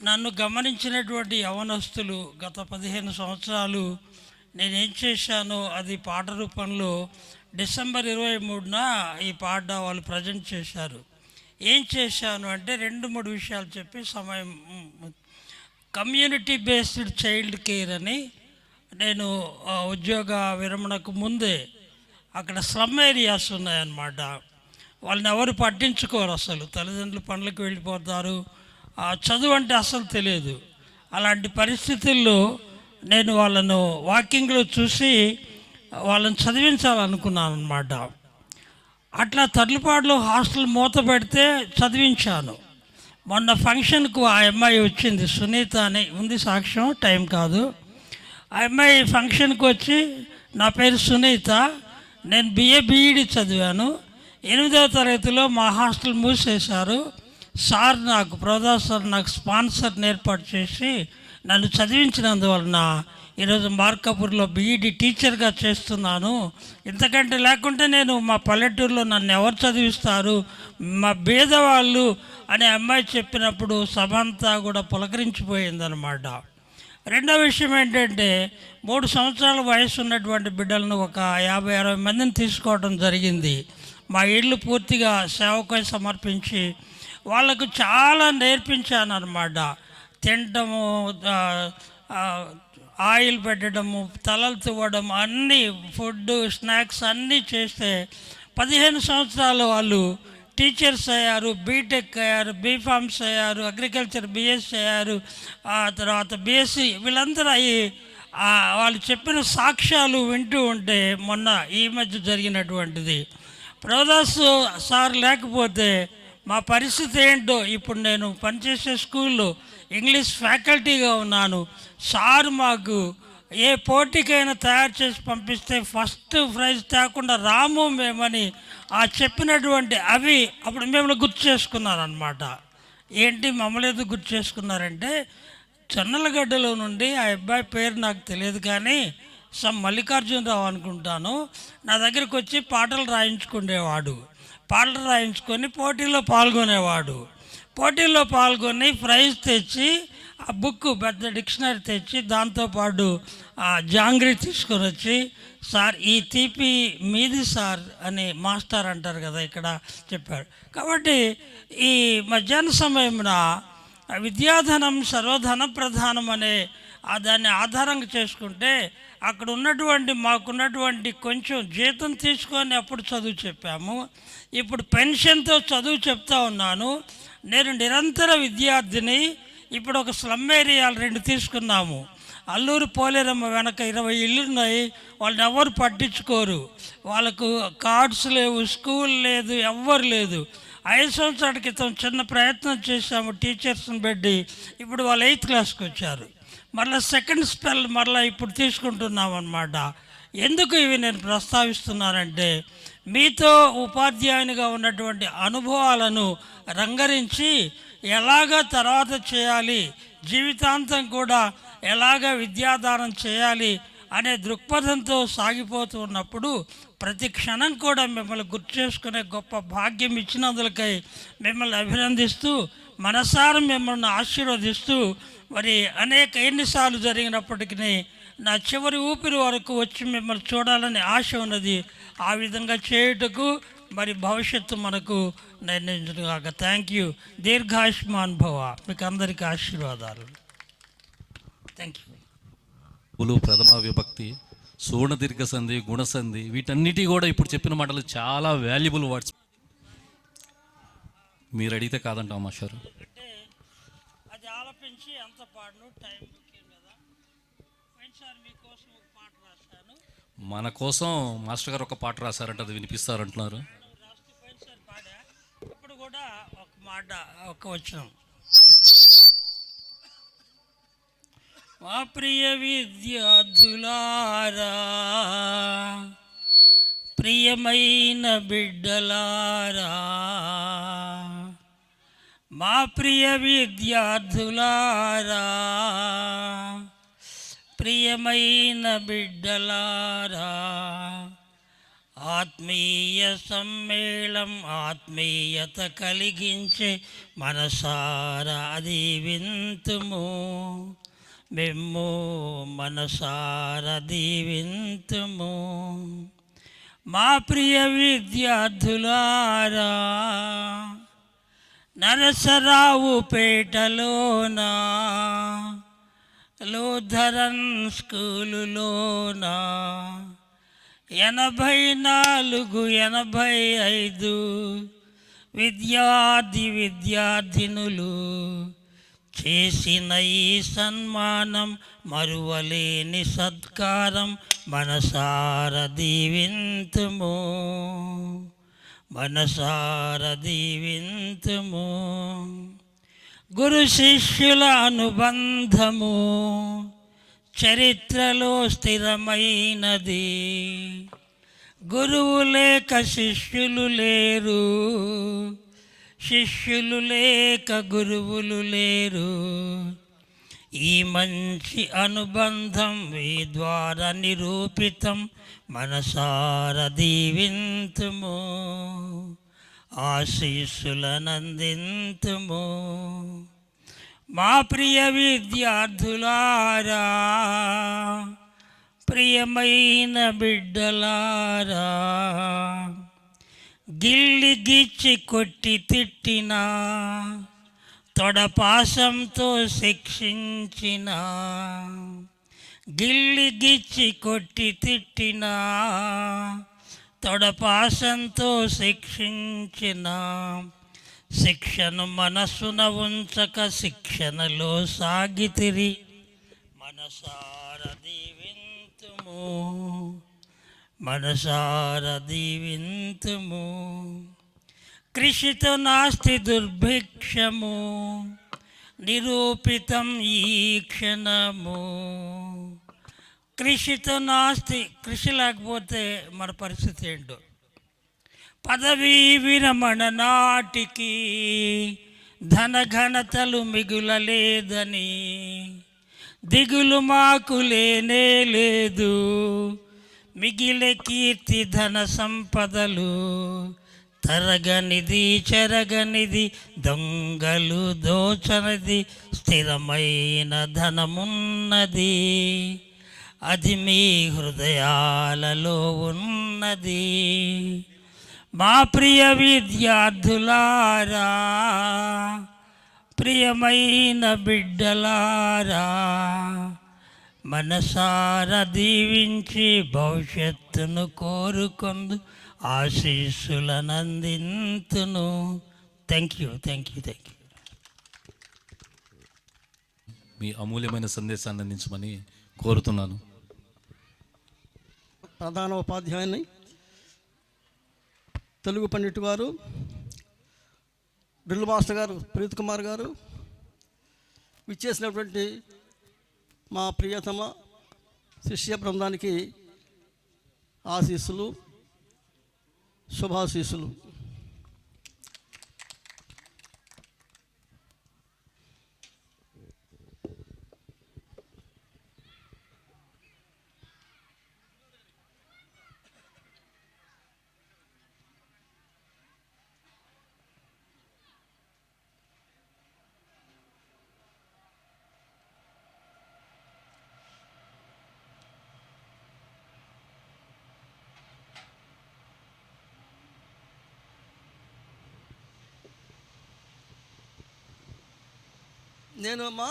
నన్ను గమనించినటువంటి యవనస్తులు గత 15 సంవత్సరాలు నేనేం చేశానో అది పాట రూపంలో డిసెంబర్ 23న ఈ పాట వాళ్ళు ప్రజెంట్ చేశారు. ఏం చేశాను అంటే 2-3 విషయాలు చెప్పి సమయం. కమ్యూనిటీ బేస్డ్ చైల్డ్ కేర్ అని నేను ఉద్యోగ విరమణకు ముందే అక్కడ స్లమ్ ఏరియాస్ ఉన్నాయన్నమాట. వాళ్ళని ఎవరు పట్టించుకోరు, అసలు తల్లిదండ్రులు పనులకు వెళ్ళిపోతారు, చదువు అంటే అసలు తెలియదు. అలాంటి పరిస్థితుల్లో నేను వాళ్ళను వాకింగ్లో చూసి వాళ్ళని చదివించాలనుకున్నాను అన్నమాట. అట్లా తర్లుపాడులో హాస్టల్ మూత పెడితే చదివించాను. మొన్న ఫంక్షన్కు ఆ అమ్మాయి వచ్చింది, సునీత అని ఉంది, సాక్ష్యం టైం కాదు. ఆ అమ్మాయి ఫంక్షన్కి వచ్చి, నా పేరు సునీత, నేను BA-BEd చదివాను, 8వ తరగతిలో మా హాస్టల్ మూసేశారు, సార్ నాకు ప్రొఫెసర్ సార్ నాకు స్పాన్సర్ని ఏర్పాటు చేసి నన్ను చదివించినందువలన ఈరోజు మార్కాపూర్లో BEd టీచర్గా చేస్తున్నాను. ఇంతకంటే లేకుంటే నేను మా పల్లెటూరులో నన్ను ఎవరు చదివిస్తారు, మా బీదవాళ్ళు అనే అమ్మాయి చెప్పినప్పుడు సభ అంతా కూడా పులకరించిపోయిందనమాట. రెండో విషయం ఏంటంటే, 3 సంవత్సరాల వయసు ఉన్నటువంటి బిడ్డలను ఒక 50-60 మందిని తీసుకోవడం జరిగింది. మా ఇళ్ళు పూర్తిగా సేవకై సమర్పించి వాళ్ళకు చాలా నేర్పించాను అనమాట. తినటము, ఆయిల్ పెట్టడము, తలలు తువ్వడం, అన్నీ ఫుడ్ స్నాక్స్ అన్నీ చేస్తే 15 సంవత్సరాలు వాళ్ళు టీచర్స్ అయ్యారు, బీటెక్ అయ్యారు, బీఫార్మ్స్ అయ్యారు, అగ్రికల్చర్ బిఎస్సీ అయ్యారు, ఆ తర్వాత బిఎస్సీ, వీళ్ళందరూ అయ్యి వాళ్ళు చెప్పిన సాక్ష్యాలు వింటూ ఉంటే మొన్న ఈ మధ్య జరిగినటువంటిది ప్రభుదాస్ సార్ లేకపోతే మా పరిస్థితి ఏంటో. ఇప్పుడు నేను పనిచేసే స్కూల్లో ఇంగ్లీష్ ఫ్యాకల్టీగా ఉన్నాను. సార్ మాకు ఏ పోటీకైనా తయారు చేసి పంపిస్తే ఫస్ట్ ప్రైజ్ తేకుండా రాము మేమని చెప్పినటువంటి అవి అప్పుడు మిమ్మల్ని గుర్తు చేసుకున్నారనమాట. ఏంటి మమ్మల్ని ఎందుకు గుర్తు చేసుకున్నారంటే, చన్నలగడ్డలో నుండి ఆ అబ్బాయి పేరు నాకు తెలియదు కానీ మల్లికార్జునరావు అనుకుంటాను, నా దగ్గరికి వచ్చి పాటలు రాయించుకునేవాడు. పాటలు రాయించుకొని పోటీల్లో పాల్గొనేవాడు. పోటీల్లో పాల్గొని ప్రైజ్ తెచ్చి ఆ బుక్ పెద్ద డిక్షనరీ తెచ్చి దాంతోపాటు జాంగ్రీ తీసుకొని వచ్చి, సార్ ఈ తీపి మీది సార్ అని మాస్టర్ అంటారు కదా ఇక్కడ చెప్పాడు. కాబట్టి ఈ మధ్యాహ్న సమయమున విద్యాధనం సర్వధన ప్రధానం అనే దాన్ని ఆధారంగా చేసుకుంటే అక్కడ ఉన్నటువంటి మాకున్నటువంటి కొంచెం జీతం తీసుకొని అప్పుడు చదువు చెప్పాము. ఇప్పుడు పెన్షన్తో చదువు చెప్తా ఉన్నాను. నేను నిరంతర విద్యార్థిని. ఇప్పుడు ఒక స్లమ్ ఏరియాలు 2 తీసుకున్నాము. అల్లూరు పోలేరమ్మ వెనక 20 ఇళ్ళు ఉన్నాయి. వాళ్ళని ఎవరు పట్టించుకోరు. వాళ్ళకు కార్డ్స్ లేవు, స్కూల్ లేదు, ఎవ్వరు లేదు. 5 సంవత్సరాల క్రితం చిన్న ప్రయత్నం చేశాము టీచర్స్ని పెట్టి. ఇప్పుడు వాళ్ళు 8th క్లాస్కి వచ్చారు. మరలా సెకండ్ స్పెల్ మరలా ఇప్పుడు తీసుకుంటున్నాం అన్నమాట. ఎందుకు ఇవి నేను ప్రస్తావిస్తున్నానంటే, మీతో ఉపాధ్యాయునిగా ఉన్నటువంటి అనుభవాలను రంగరించి ఎలాగ తర్వాత చేయాలి, జీవితాంతం కూడా ఎలాగ విద్యాదానం చేయాలి అనే దృక్పథంతో సాగిపోతూ ఉన్నప్పుడు ప్రతి క్షణం కూడా మిమ్మల్ని గుర్తు చేసుకునే గొప్ప భాగ్యం ఇచ్చినందులకై మిమ్మల్ని అభినందిస్తూ, మనసారా మిమ్మల్ని ఆశీర్వదిస్తూ, మరి ఎన్నిసార్లు జరిగినప్పటికీ నా చివరి ఊపిరి వరకు వచ్చి మిమ్మల్ని చూడాలని ఆశ ఉన్నది. ఆ విధంగా చేయుటకు మరి భవిష్యత్తు మనకు నిర్ణయించుగాక. Thank you. దీర్ఘాయుష్మాన్ భవ. మీకు అందరికీ ఆశీర్వాదాలు. Thank you. ప్రథమ విభక్తి, సువర్ణ దీర్ఘ సంధి, గుణసంధి, వీటన్నిటి కూడా ఇప్పుడు చెప్పిన మాటలు చాలా వాల్యుబుల్ వర్డ్స్. మీరు అడిగితే కాదంటాం మాస్టర్. అది ఆలపించి అంత పాడను టైం ముఖ్యం కదా. సార్ మీకోసం ఒక పాట రాశాను. మన కోసం మాస్టర్ గారు ఒక పాట రాశారంట, అది వినిపిస్తారంటున్నారు. సార్ పాడా. ఇప్పుడు కూడా ఒక మాట ఒక వచనం. మా ప్రియ విద్యార్థులారా, ప్రియమైన బిడ్డలారా, మా ప్రియ విద్యార్థులారా, ప్రియమైన బిడ్డలారా, ఆత్మీయ సమ్మేళం ఆత్మీయత కలిగించే మనసారా దీవింతుము, మేము మనసారా దీవింతుము. మా ప్రియ విద్యార్థులారా, నరసరావుపేటలోనా, లూథరన్ స్కూలులోనా 84-85 విద్యార్థినులు చేసిన ఈ సన్మానం మరువలేని సత్కారం, మనసార దీవింతుము, మనసార దీవింతుము. గురు శిష్యుల అనుబంధము చరిత్రలో స్థిరమైనది. గురువు లేక శిష్యులు లేరు, శిష్యులు లేక గురువులు లేరు. ఈ మంచి అనుబంధం ఈ ద్వారా నిరూపితం, మనసార దీవింతుము, ఆశీస్సులనందింతుము. మా ప్రియ విద్యార్థులారా, ప్రియమైన బిడ్డలారా, గిల్లి గిచ్చి కొట్టి తిట్టినా, తొడపాసంతో శిక్షించిన, గిల్లి గిచ్చి కొట్టి తిట్టినా, తొడపాసంతో శిక్షించిన, శిక్షను మనసున ఉంచక శిక్షణలో సాగితిరి. మనసార దీవింతుము, మనసార దీవింతుము. కృషితో నాస్తి దుర్భిక్షము, నిరూపితం ఈ క్షణము. కృషితో నాస్తి, కృషి లేకపోతే మన పరిస్థితి ఏంటో. పదవీ విరమణ నాటికి ధనఘనతలు మిగులలేదని దిగులు మాకు లేనే లేదు. మిగిలే కీర్తి ధన సంపదలు తరగనిది చెరగనిది, దొంగలు దోచనిది, స్థిరమైన ధనమున్నది, అది మీ హృదయాలలో ఉన్నది. మా ప్రియ విద్యార్థులారా, ప్రియమైన బిడ్డలారా, మనసారా దీవించి భవిష్యత్తును కోరుకొందు ఆశీస్సులనందింతును. Thank you. మీ అమూల్యమైన సందేశాన్ని అందించమని కోరుతున్నాను. ప్రధాన ఉపాధ్యాయుని తెలుగు పండిట్ గారు, డ్రిల్ మాస్టర్ గారు ప్రీత్ కుమార్ గారు, విచ్చేసినటువంటి మా ప్రియతమ శిష్య బృందానికి ఆశీస్సులు, శుభాశీస్సులు. నేను అమ్మా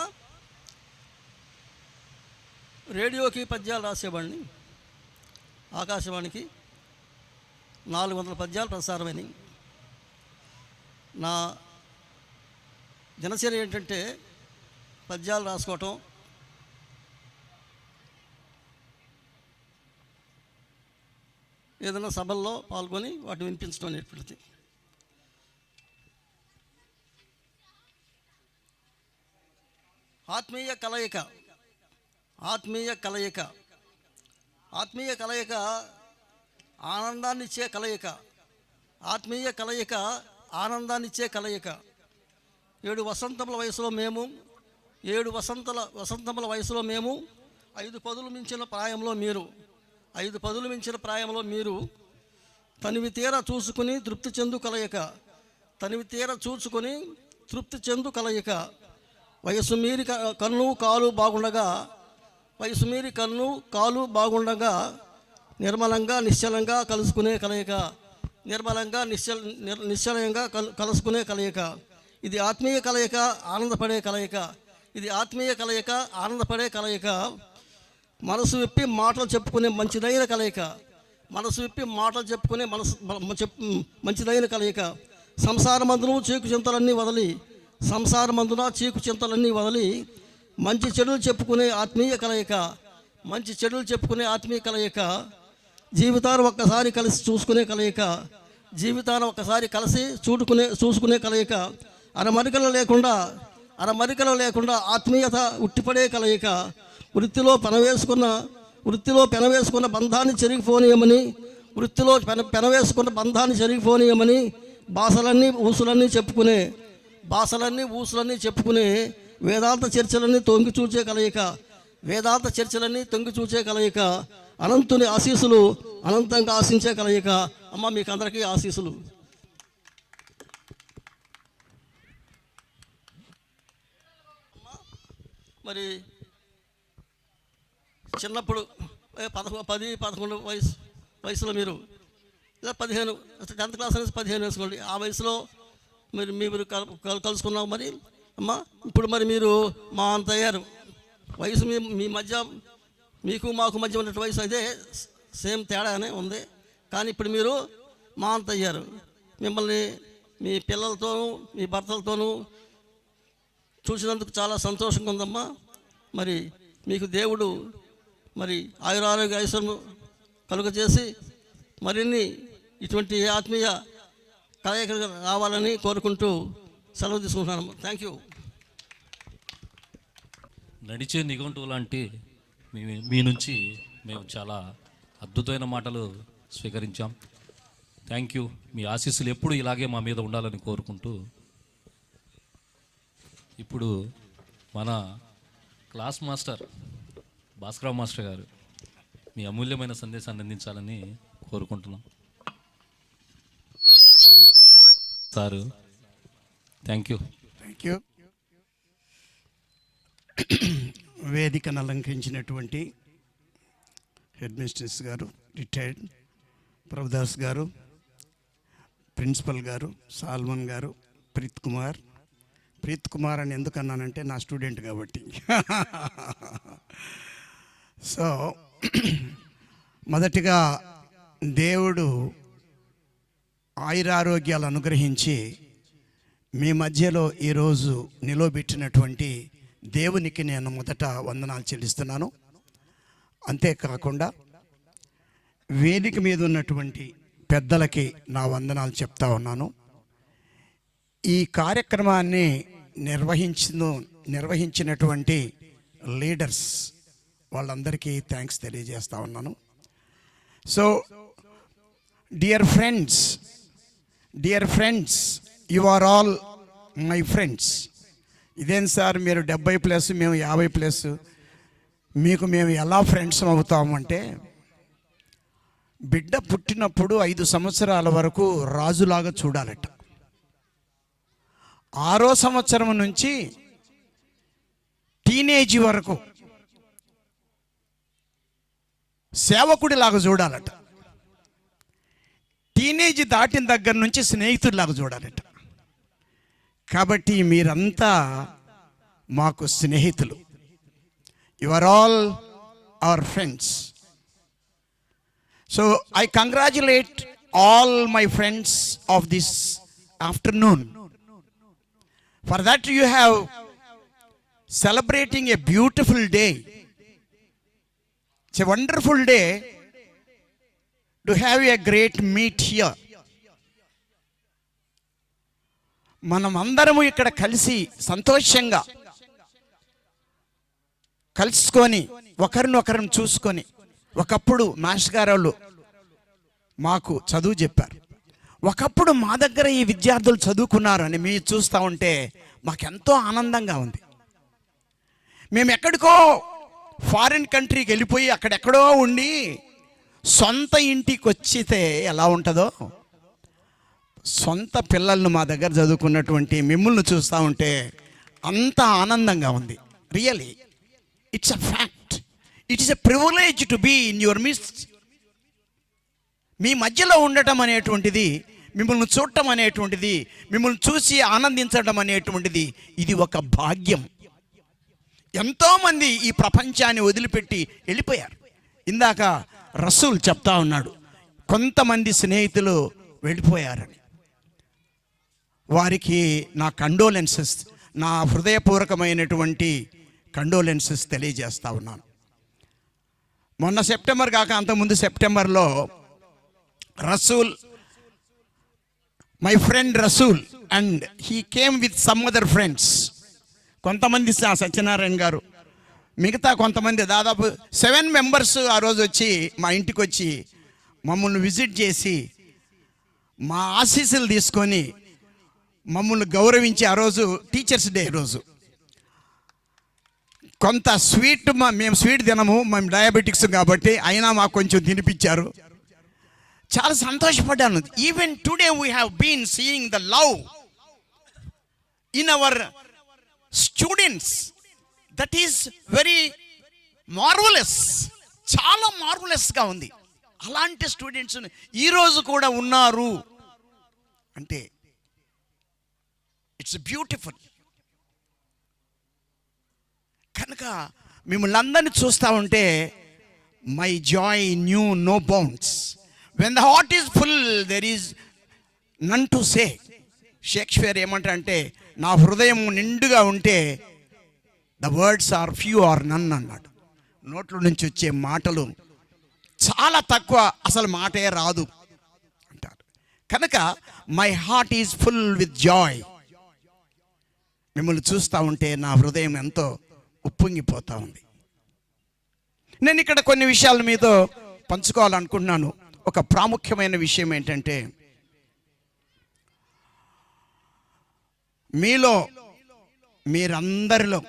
రేడియోకి పద్యాలు రాసేవాడిని. ఆకాశవాణికి 400 పద్యాలు ప్రసారమైనవి. నా దినచర్య ఏంటంటే పద్యాలు రాసుకోవటం, ఏదైనా సభల్లో పాల్గొని వాటిని వినిపించడం అనేటువంటిది. ఆత్మీయ కలయిక ఆనందాన్నిచ్చే కలయిక. ఆత్మీయ కలయిక ఆనందాన్నిచ్చే కలయిక. 7 వసంతముల వయసులో మేము, 7 వసంతముల వయసులో మేము, 5 పదులు మించిన ప్రాయంలో మీరు, 5 పదులు మించిన ప్రాయంలో మీరు, తనివి తీర చూసుకుని తృప్తి చెందు కలయిక. తనివి తీర చూసుకొని తృప్తి చెందు కలయిక. వయసు మీరి కన్ను కాలు బాగుండగా, వయసు మీరి కన్ను కాలు బాగుండగా, నిర్మలంగా నిశ్చలంగా కలుసుకునే కలయిక. నిర్మలంగా నిశ్చలంగా కలుసుకునే కలయిక. ఇది ఆత్మీయ కలయిక, ఆనందపడే కలయిక. ఇది ఆత్మీయ కలయిక, ఆనందపడే కలయిక. మనసు విప్పి మాటలు చెప్పుకునే మంచిదైన కలయిక. మనసు విప్పి మాటలు చెప్పుకునే మంచిదైన కలయిక. సంసారమందును చీకు చింతలన్నీ వదిలి, సంసారమందున చీకు చింతలన్నీ వదిలి మంచి చెడులు చెప్పుకునే ఆత్మీయ కలయిక. మంచి చెడులు చెప్పుకునే ఆత్మీయ కలయిక. జీవితాన్ని ఒక్కసారి కలిసి చూసుకునే కలయిక. జీవితాన్ని ఒక్కసారి కలిసి చూసుకునే కలయిక. అరమరికలు లేకుండా ఆత్మీయత ఉట్టిపడే కలయిక. వృత్తిలో పెనవేసుకున్న బంధాన్ని చెరిగిపోనీయమని భాషలన్నీ ఊసులన్నీ చెప్పుకునే వేదాంత చర్చలన్నీ తొంగి చూచే కలయిక. అనంతుని ఆశీస్సులు అనంతంగా ఆశించే కలయిక. అమ్మ మీకు అందరికీ ఆశీస్సులు. మరి చిన్నప్పుడు 10-11 వయసులో మీరు ఇలా 15, 10th క్లాస్ అనేది 15 వేసుకోండి. ఆ వయసులో మీరు కలుసుకున్నాం. మరి అమ్మ ఇప్పుడు మరి మీరు మా అంత అయ్యారు. వయసు మీ మధ్య మీకు మాకు మధ్య ఉన్నటువంటి వయసు అదే, సేమ్ తేడానే ఉంది. కానీ ఇప్పుడు మీరు మా అంత అయ్యారు. మిమ్మల్ని మీ పిల్లలతోనూ మీ భర్తలతోనూ చూసినందుకు చాలా సంతోషంగా ఉందమ్మా. మరి మీకు దేవుడు మరి ఆయురారోగ్య ఐశ్వర్యం కలుగజేసి మరిన్ని ఇటువంటి ఆత్మీయ కలయికలు రావాలని కోరుకుంటూ సెలవు తీసుకుంటున్నాను. Thank you. నడిచే నిఘంటువు లాంటి మీ నుంచి మేము చాలా అద్భుతమైన మాటలు స్వీకరించాం. Thank you. మీ ఆశీస్సులు ఎప్పుడు ఇలాగే మా మీద ఉండాలని కోరుకుంటూ ఇప్పుడు మన క్లాస్ మాస్టర్ భాస్కరరావు మాస్టర్ గారు మీ అమూల్యమైన సందేశాన్ని అందించాలని కోరుకుంటున్నాం. Sir thank you. Thank you. వేదికను అలంకరించినటువంటి హెడ్ మిస్ట్రెస్ గారు, రిటైర్డ్ ప్రభుదాస్ గారు, ప్రిన్సిపల్ గారు, సాల్మన్ గారు, ప్రీత్ కుమార్ అని ఎందుకు అన్నానంటే నా స్టూడెంట్ కాబట్టి. సో మొదటిగా దేవుడు ఆయురారోగ్యాలు అనుగ్రహించి మీ మధ్యలో ఈరోజు నిలవబెట్టినటువంటి దేవునికి నేను మొదట వందనాలు చెల్లిస్తున్నాను. అంతేకాకుండా వేదిక మీద ఉన్నటువంటి పెద్దలకి నా వందనాలు చెప్తా ఉన్నాను. ఈ కార్యక్రమాన్ని నిర్వహించినటువంటి లీడర్స్ వాళ్ళందరికీ థ్యాంక్స్ తెలియజేస్తా ఉన్నాను. So dear friends you are all my friends. ఇదేం సార్ మీరు 70+ మేము 50+, మీకు మేము ఎలా ఫ్రెండ్స్ అవుతామంటే, బిడ్డ పుట్టినప్పుడు 5 సంవత్సరాల వరకు రాజులాగా చూడాలట. 6వ సంవత్సరం నుంచి టీనేజ్ వరకు సేవకుడిలాగా చూడాలట. టీనేజ్ దాటిన దగ్గర నుంచి స్నేహితుడిలాగా చూడాలట. కాబట్టి మీరంతా మాకు స్నేహితులు. You are all our friends. So I congratulate all my friends of this afternoon. For that you have celebrating a beautiful day. It's a wonderful day to have a great meet here. మనం అందరము ఇక్కడ కలిసి సంతోషంగా కలుసుకొని ఒకరినొకరిని చూసుకొని, ఒకప్పుడు మాస్టర్ గారు వాళ్ళు మాకు చదువు చెప్పారు. ఒకప్పుడు మా దగ్గర ఈ విద్యార్థులు చదువుకున్నారు అని మీరు చూస్తూ ఉంటే మాకెంతో ఆనందంగా ఉంది. మేము ఎక్కడికో ఫారిన్ కంట్రీకి వెళ్ళిపోయి అక్కడెక్కడో ఉండి సొంత ఇంటికి వచ్చితే ఎలా ఉంటుందో, సొంత పిల్లలను మా దగ్గర చదువుకున్నటువంటి మిమ్మల్ని చూస్తూ ఉంటే అంత ఆనందంగా ఉంది. Really it's a fact. It is a privilege to be in your midst. మీ మధ్యలో ఉండటం అనేటువంటిది, మిమ్మల్ని చూడటం అనేటువంటిది, మిమ్మల్ని చూసి ఆనందించడం అనేటువంటిది, ఇది ఒక భాగ్యం. ఎంతోమంది ఈ ప్రపంచాన్ని వదిలిపెట్టి వెళ్ళిపోయారు. ఇందాక రసూల్ చెప్తా ఉన్నాడు, కొంతమంది స్నేహితులు వెళ్ళిపోయారని. వారికి నా కండోలెన్సెస్, నా హృదయపూర్వకమైనటువంటి కండోలెన్సెస్ తెలియజేస్తా ఉన్నాను. మొన్న సెప్టెంబర్ కాక అంతకుముందు సెప్టెంబర్లో Rasool, my friend Rasool, and he came with some other friends. కొంతమంది సత్యనారాయణ గారు, మిగతా కొంతమంది దాదాపు 7 మెంబర్స్ ఆ రోజు వచ్చి మా ఇంటికి వచ్చి మమ్మల్ని విజిట్ చేసి మా ఆశీస్సులు తీసుకొని మమ్మల్ని గౌరవించి, ఆ రోజు టీచర్స్ డే రోజు కొంత స్వీట్, మేము స్వీట్ తినము, మేము డయాబెటిక్స్ కాబట్టి అయినా మాకు కొంచెం తినిపించారు. చాలా సంతోషపడ్డాను. Even today we have been seeing the love in our students. That is very marvelous. చాలా మార్వలస్గా ఉంది. అలాంటి స్టూడెంట్స్ ఈరోజు కూడా ఉన్నారు అంటే ఇట్స్ బ్యూటిఫుల్. కనుక మిమ్మల్ని అందరినీ చూస్తూ ఉంటే my joy knew no bounds. When the heart is full there is none to say. Shakespeare ఏమంటారంటే, నా హృదయం నిండుగా ఉంటే the words are few or none అన్నాడు. నోట్ల నుంచి వచ్చే మాటలు చాలా తక్కువ, అసలు మాటే రాదు అంటారు. కనుక my heart is full with Joy. మిమ్మల్ని చూస్తూ ఉంటే నా హృదయం ఎంతో ఉప్పొంగిపోతూ ఉంది. నేను ఇక్కడ కొన్ని విషయాలు మీతో పంచుకోవాలనుకుంటున్నాను. ఒక ప్రాముఖ్యమైన విషయం ఏంటంటే, మీలో మీరందరిలో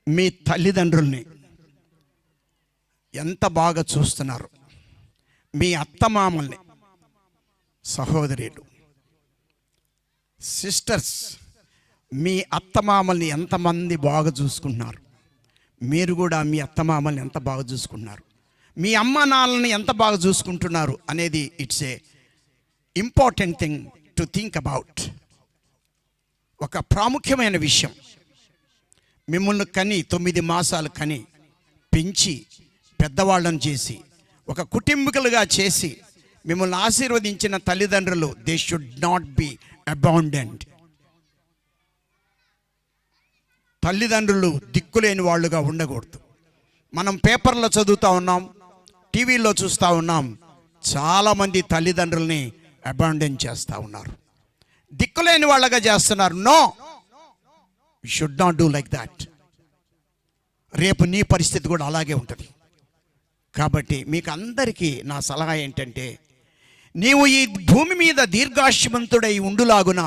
మీ తల్లిదండ్రుల్ని ఎంత బాగా చూస్తున్నారు, మీ అత్తమామల్ని, సహోదరులు, సిస్టర్స్, మీ అత్తమామల్ని ఎంతమంది బాగా చూసుకుంటున్నారు, మీరు కూడా మీ అత్తమామల్ని ఎంత బాగా చూసుకుంటున్నారు, మీ అమ్మ నాన్నల్ని ఎంత బాగా చూసుకుంటున్నారు అనేది it's a important thing to think about. ఒక ప్రాముఖ్యమైన విషయం. మిమ్మల్ని కని 9 మాసాలు కని పెంచి పెద్దవాళ్ళని చేసి ఒక కుటుంబీకులుగా చేసి మిమ్మల్ని ఆశీర్వదించిన తల్లిదండ్రులు, they should not be abandoned. తల్లిదండ్రులు దిక్కులేని వాళ్ళుగా ఉండకూడదు. మనం పేపర్లో చదువుతూ ఉన్నాం, టీవీలో చూస్తూ ఉన్నాం, చాలామంది తల్లిదండ్రుల్ని అబాండెన్ చేస్తూ ఉన్నారు, దిక్కులేని వాళ్ళగా చేస్తున్నారు. No, you should not do like that. రేపు నీ పరిస్థితి కూడా అలాగే ఉంటుంది. కాబట్టి మీకు అందరికీ నా సలహా ఏంటంటే, నీవు ఈ భూమి మీద దీర్ఘాయుష్మంతుడై ఉండులాగున,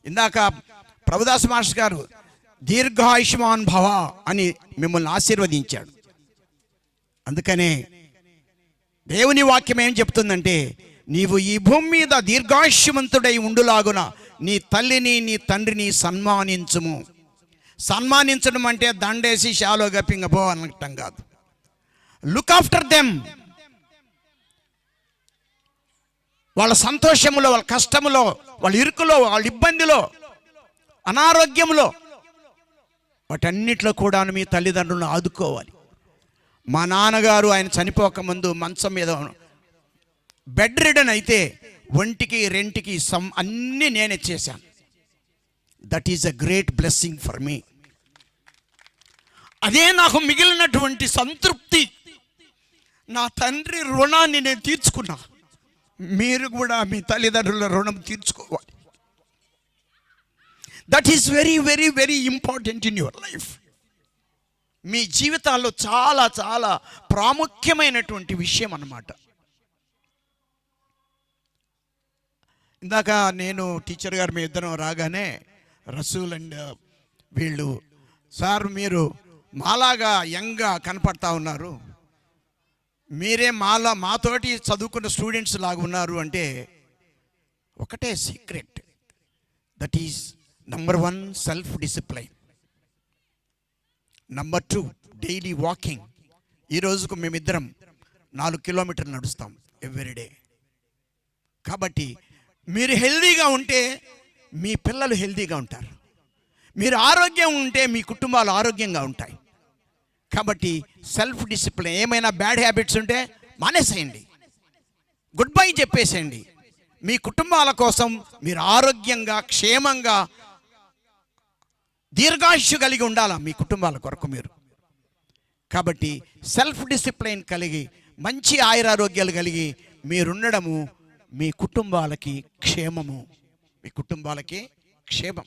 ఇందాక ప్రభుదాస్ మాస్టర్ గారు దీర్ఘాయుష్మాన్ భవ అని మిమ్మల్ని ఆశీర్వదించాడు. అందుకనే దేవుని వాక్యం ఏం చెప్తుందంటే, నీవు ఈ భూమి మీద దీర్ఘాయుష్మంతుడై ఉండులాగున నీ తల్లిని నీ తండ్రిని సన్మానించుము. సన్మానించడం అంటే దండేసి షాలో గప్పింగబో అనటం కాదు. Look after them. వాళ్ళ సంతోషములో, వాళ్ళ కష్టములో, వాళ్ళ ఇరుకులో, వాళ్ళ ఇబ్బందిలో, అనారోగ్యంలో, వాటన్నిటిలో కూడా మీ తల్లిదండ్రులను ఆదుకోవాలి. మా నాన్నగారు ఆయన చనిపోకముందు మంచం మీద బెడ్ రిడన్ అయితే ఒంటికి రెంటికి అన్నీ నేనే చేశాను. That is a great blessing for me. అదే నాకు మిగిలినటువంటి సంతృప్తి. నా తండ్రి రుణాన్ని నేను తీర్చుకున్నా. మీరు కూడా మీ తల్లిదండ్రుల రుణం తీర్చుకోవాలి. That is very very very important in your life. మీ జీవితాల్లో చాలా చాలా ప్రాముఖ్యమైనటువంటి విషయం అన్నమాట. ఇందాక నేను టీచర్ గారు మీ ఇద్దరం రాగానే రసూల్ అండ్ వీళ్ళు, సార్ మీరు మాలాగా యంగ్గా కనపడతా ఉన్నారు, మీరే మాతోటి చదువుకున్న స్టూడెంట్స్ లాగా ఉన్నారు అంటే ఒకటే secret. That is number 1 self discipline, number 2 daily walking. ఈ రోజుకు మేమిద్దరం 4 కిలోమీటర్లు నడుస్తాం ఎవ్రీడే. కాబట్టి మీరు హెల్దీగా ఉంటే మీ పిల్లలు హెల్దీగా ఉంటారు. మీరు ఆరోగ్యం ఉంటే మీ కుటుంబాలు ఆరోగ్యంగా ఉంటాయి. కాబట్టి సెల్ఫ్ డిసిప్లిన్. ఏమైనా బ్యాడ్ హ్యాబిట్స్ ఉంటే మానేసేయండి, గుడ్ బై చెప్పేసేయండి. మీ కుటుంబాల కోసం మీరు ఆరోగ్యంగా, క్షేమంగా, దీర్ఘాయుష్యు కలిగి ఉండాలా మీ కుటుంబాల కొరకు మీరు. కాబట్టి సెల్ఫ్ డిసిప్లైన్ కలిగి మంచి ఆయురారోగ్యాలు కలిగి మీరుండడము మీ కుటుంబాలకి క్షేమము, మీ కుటుంబాలకి క్షేమం.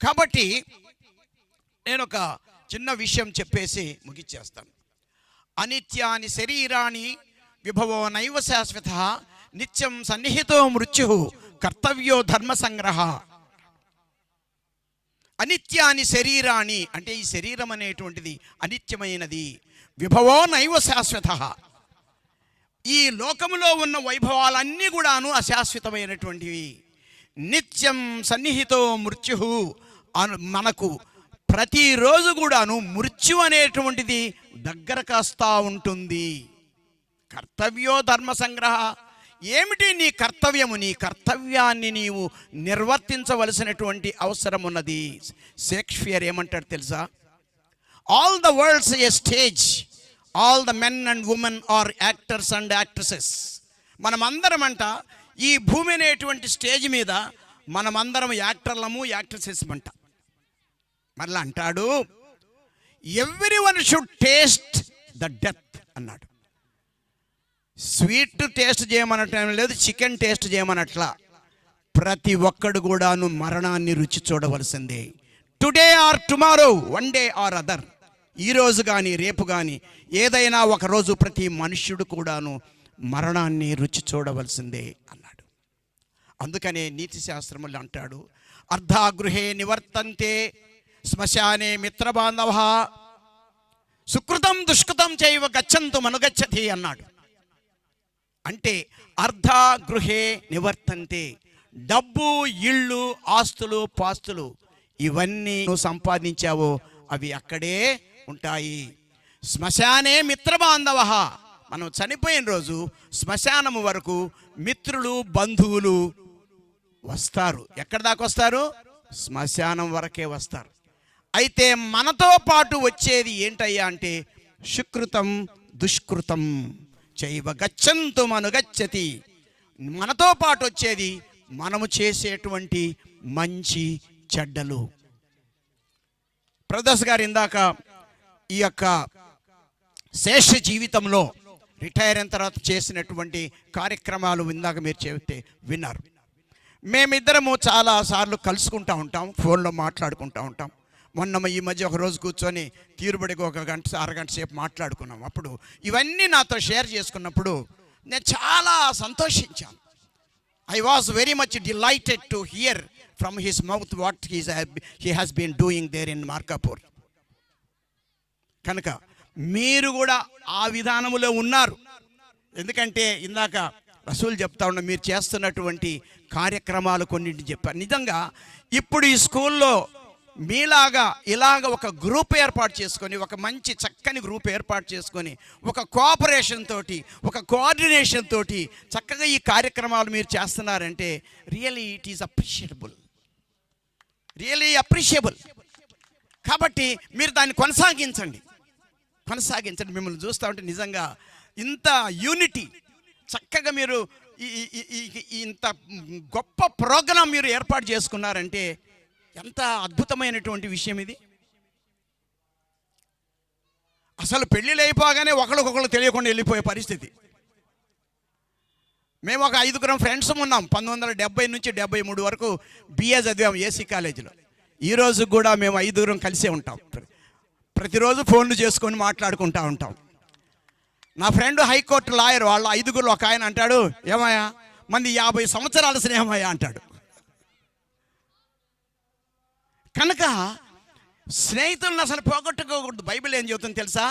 కాబట్టి నేను ఒక చిన్న విషయం చెప్పేసి ముగిచ్చేస్తాను. అనిత్యాని శరీరాన్ని విభవో నైవ శాశ్వత నిత్యం సన్నిహితో మృత్యు కర్తవ్యో ధర్మ సంగ్రహ. అనిత్యాని శరీరాన్ని అంటే ఈ శరీరం అనేటువంటిది అనిత్యమైనది. విభవో నైవ శాశ్వత, ఈ లోకములో ఉన్న వైభవాలన్నీ కూడాను అశాశ్వతమైనటువంటివి. నిత్యం సన్నిహితో మృత్యు, మనకు ప్రతిరోజు కూడాను మృత్యు అనేటువంటిది దగ్గర కాస్తా ఉంటుంది. కర్తవ్యో ధర్మ సంగ్రహ. ఏమిటి నీ కర్తవ్యము? నీ కర్తవ్యాన్ని నీవు నిర్వర్తించవలసినటువంటి అవసరం ఉన్నది. షేక్స్పియర్ ఏమంటాడు తెలుసా? All the world's a stage, all the men and women are actors and actresses. మనమందరం అంట ఈ భూమి అనేటువంటి స్టేజ్ మీద మనమందరం యాక్టర్లము యాక్ట్రసెస్ అంట. మరలా అంటాడు everyone should taste the death అన్నాడు. స్వీట్ టేస్ట్ చేయమనటం లేదు, చికెన్ టేస్ట్ చేయమనట్లా. ప్రతి ఒక్కడు కూడాను మరణాన్ని రుచి చూడవలసిందే. Today or tomorrow, one day or other. ఈరోజు కానీ రేపు కానీ ఏదైనా ఒకరోజు ప్రతి మనుష్యుడు కూడాను మరణాన్ని రుచి చూడవలసిందే అన్నాడు. అందుకనే నీతి శాస్త్రములు అంటాడు అర్ధాగృహే నివర్తంతే శ్మశానే మిత్రబాంధవ సుకృతం దుష్కృతం చైవ గచ్చంతు మనుగచ్చతి అన్నాడు. అంటే అర్ధాగృహే నివర్తంతే, డబ్బు, ఇళ్ళు, ఆస్తులు, పాస్తులు ఇవన్నీ నువ్వు సంపాదించావో అవి అక్కడే ఉంటాయి. శ్మశానే మిత్రబాంధవ, మనం చనిపోయిన రోజు శ్మశానము వరకు మిత్రులు బంధువులు వస్తారు. ఎక్కడి దాకా వస్తారు? శ్మశానం వరకే వస్తారు. అయితే మనతో పాటు వచ్చేది ఏంటయ్యా అంటే సుకృతం దుష్కృతం చైవ గచ్చంతు మనుగచ్చతి. మనతో పాటు వచ్చేది మనము చేసేటువంటి మంచి చెడ్డలు. ప్రదర్శ గారు ఇందాక ఈ యొక్క శేష జీవితంలో రిటైర్ అయిన తర్వాత చేసినటువంటి కార్యక్రమాలు ఇందాక మీరు చెబితే విన్నారు. మేమిద్దరము చాలాసార్లు కలుసుకుంటూ ఉంటాం, ఫోన్లో మాట్లాడుకుంటూ ఉంటాం. మొన్న ఈ మధ్య ఒక రోజు కూర్చొని తీరుబడికి ఒక గంట అరగంట సేపు మాట్లాడుకున్నాం. అప్పుడు ఇవన్నీ నాతో షేర్ చేసుకున్నప్పుడు నేను చాలా సంతోషించాను. I was very much delighted to hear from his mouth what he has been doing there in Markapur. కనుక మీరు కూడా ఆ విధానములో ఉన్నారు. ఎందుకంటే ఇందాక రసూల్ చెప్తా ఉన్నా మీరు చేస్తున్నటువంటి కార్యక్రమాలు కొన్నింటిని చెప్పారు. నిజంగా ఇప్పుడు ఈ స్కూల్లో మీలాగా ఇలాగ ఒక గ్రూప్ ఏర్పాటు చేసుకొని, ఒక మంచి చక్కని గ్రూప్ ఏర్పాటు చేసుకొని, ఒక కోఆపరేషన్ తోటి, ఒక కోఆర్డినేషన్ తోటి చక్కగా ఈ కార్యక్రమాలు మీరు చేస్తున్నారంటే really it is appreciable, really appreciable. కాబట్టి మీరు దాన్ని కొనసాగించండి. మిమ్మల్ని చూస్తూ ఉంటే నిజంగా ఇంత యూనిటీ, చక్కగా మీరు ఇంత గొప్ప ప్రోగ్రాం మీరు ఏర్పాటు చేసుకున్నారంటే ఎంత అద్భుతమైనటువంటి విషయం ఇది. అసలు పెళ్ళిళ్ళు అయిపోగానే ఒకరికొకరు తెలియకుండా వెళ్ళిపోయే పరిస్థితి. మేము ఒక 5 ఫ్రెండ్స్ ఉన్నాం. 1970 నుంచి 73 వరకు బిఏ చదివాం ఏసీ కాలేజీలో. ఈరోజు కూడా మేము 5 కలిసే ఉంటాం. ప్రతిరోజు ఫోన్లు చేసుకొని మాట్లాడుకుంటూ ఉంటాం. నా ఫ్రెండ్ హైకోర్టు లాయర్, వాళ్ళ 5 ఒక ఆయన అంటాడు, ఏమయ్యా మంది 50 సంవత్సరాల స్నేహమయ్యా అంటాడు. కనుక స్నేహితులను అసలు పోగొట్టుకోకూడదు. బైబిల్ ఏం చెబుతుంది తెలుసా?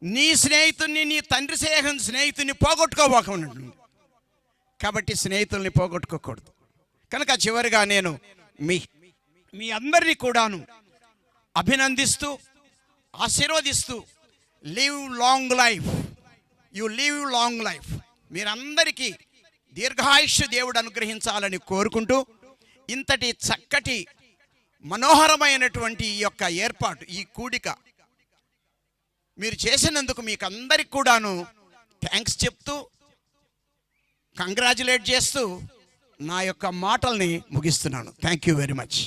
నీ స్నేహితుడిని, నీ తండ్రి స్నేహితుడిని పోగొట్టుకోబోకుండా. కాబట్టి స్నేహితుల్ని పోగొట్టుకోకూడదు. కనుక చివరిగా నేను మీ అందరినీ కూడాను అభినందిస్తూ ఆశీర్వదిస్తూ live long life, you live long life, మీరందరికీ దీర్ఘాయుష్య దేవుడు అనుగ్రహించాలని కోరుకుంటూ ఇంతటి చక్కటి మనోహరమైనటువంటి ఈ యొక్క ఏర్పాటు, ఈ కూడిక మీరు చేసినందుకు మీకు అందరికి కూడాను థ్యాంక్స్ చెప్తూ కంగ్రాచులేట్ చేస్తూ నా యొక్క మాటల్ని ముగిస్తున్నాను. Thank you very much.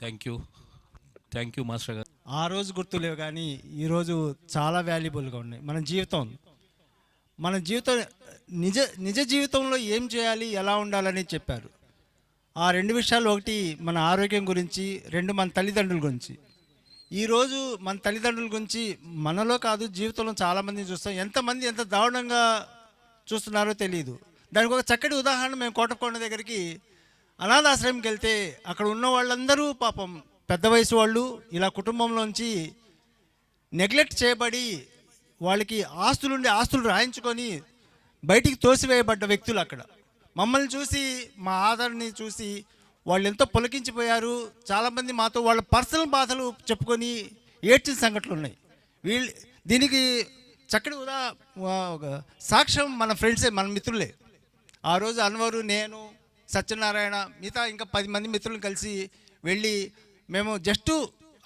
Thank you master గారు. ఆ రోజు గుర్తులేవు కానీ ఈరోజు చాలా వాల్యుబుల్గా ఉన్నాయి. మన జీవితం నిజ జీవితంలో ఏం చేయాలి, ఎలా ఉండాలని చెప్పారు. ఆ 2 విషయాలు, ఒకటి మన ఆరోగ్యం గురించి, 2 మన తల్లిదండ్రుల గురించి. ఈరోజు మన తల్లిదండ్రుల గురించి మనలో కాదు జీవితంలో చాలామందిని చూస్తాం. ఎంతమంది ఎంత దారుణంగా చూస్తున్నారో తెలియదు. దానికి ఒక చక్కటి ఉదాహరణ, మేము కోటకొండ దగ్గరికి అనాథాశ్రయంకి వెళ్తే అక్కడ ఉన్న వాళ్ళందరూ పాపం పెద్ద వయసు వాళ్ళు, ఇలా కుటుంబంలోంచి నెగ్లెక్ట్ చేయబడి వాళ్ళకి ఆస్తులు రాయించుకొని బయటికి తోసివేయబడ్డ వ్యక్తులు అక్కడ. మమ్మల్ని చూసి, మా ఆదరణని చూసి వాళ్ళు ఎంతో పులకించిపోయారు. చాలామంది మాతో వాళ్ళ పర్సనల్ బాధలు చెప్పుకొని ఏడ్చిన సంఘటనలు ఉన్నాయి. దీనికి చక్కటి సాక్ష్యం మన ఫ్రెండ్సే, మన మిత్రులే. ఆ రోజు అన్వరు, నేను, సత్యనారాయణ, మిగతా ఇంకా 10 మంది మిత్రులను కలిసి వెళ్ళి మేము జస్ట్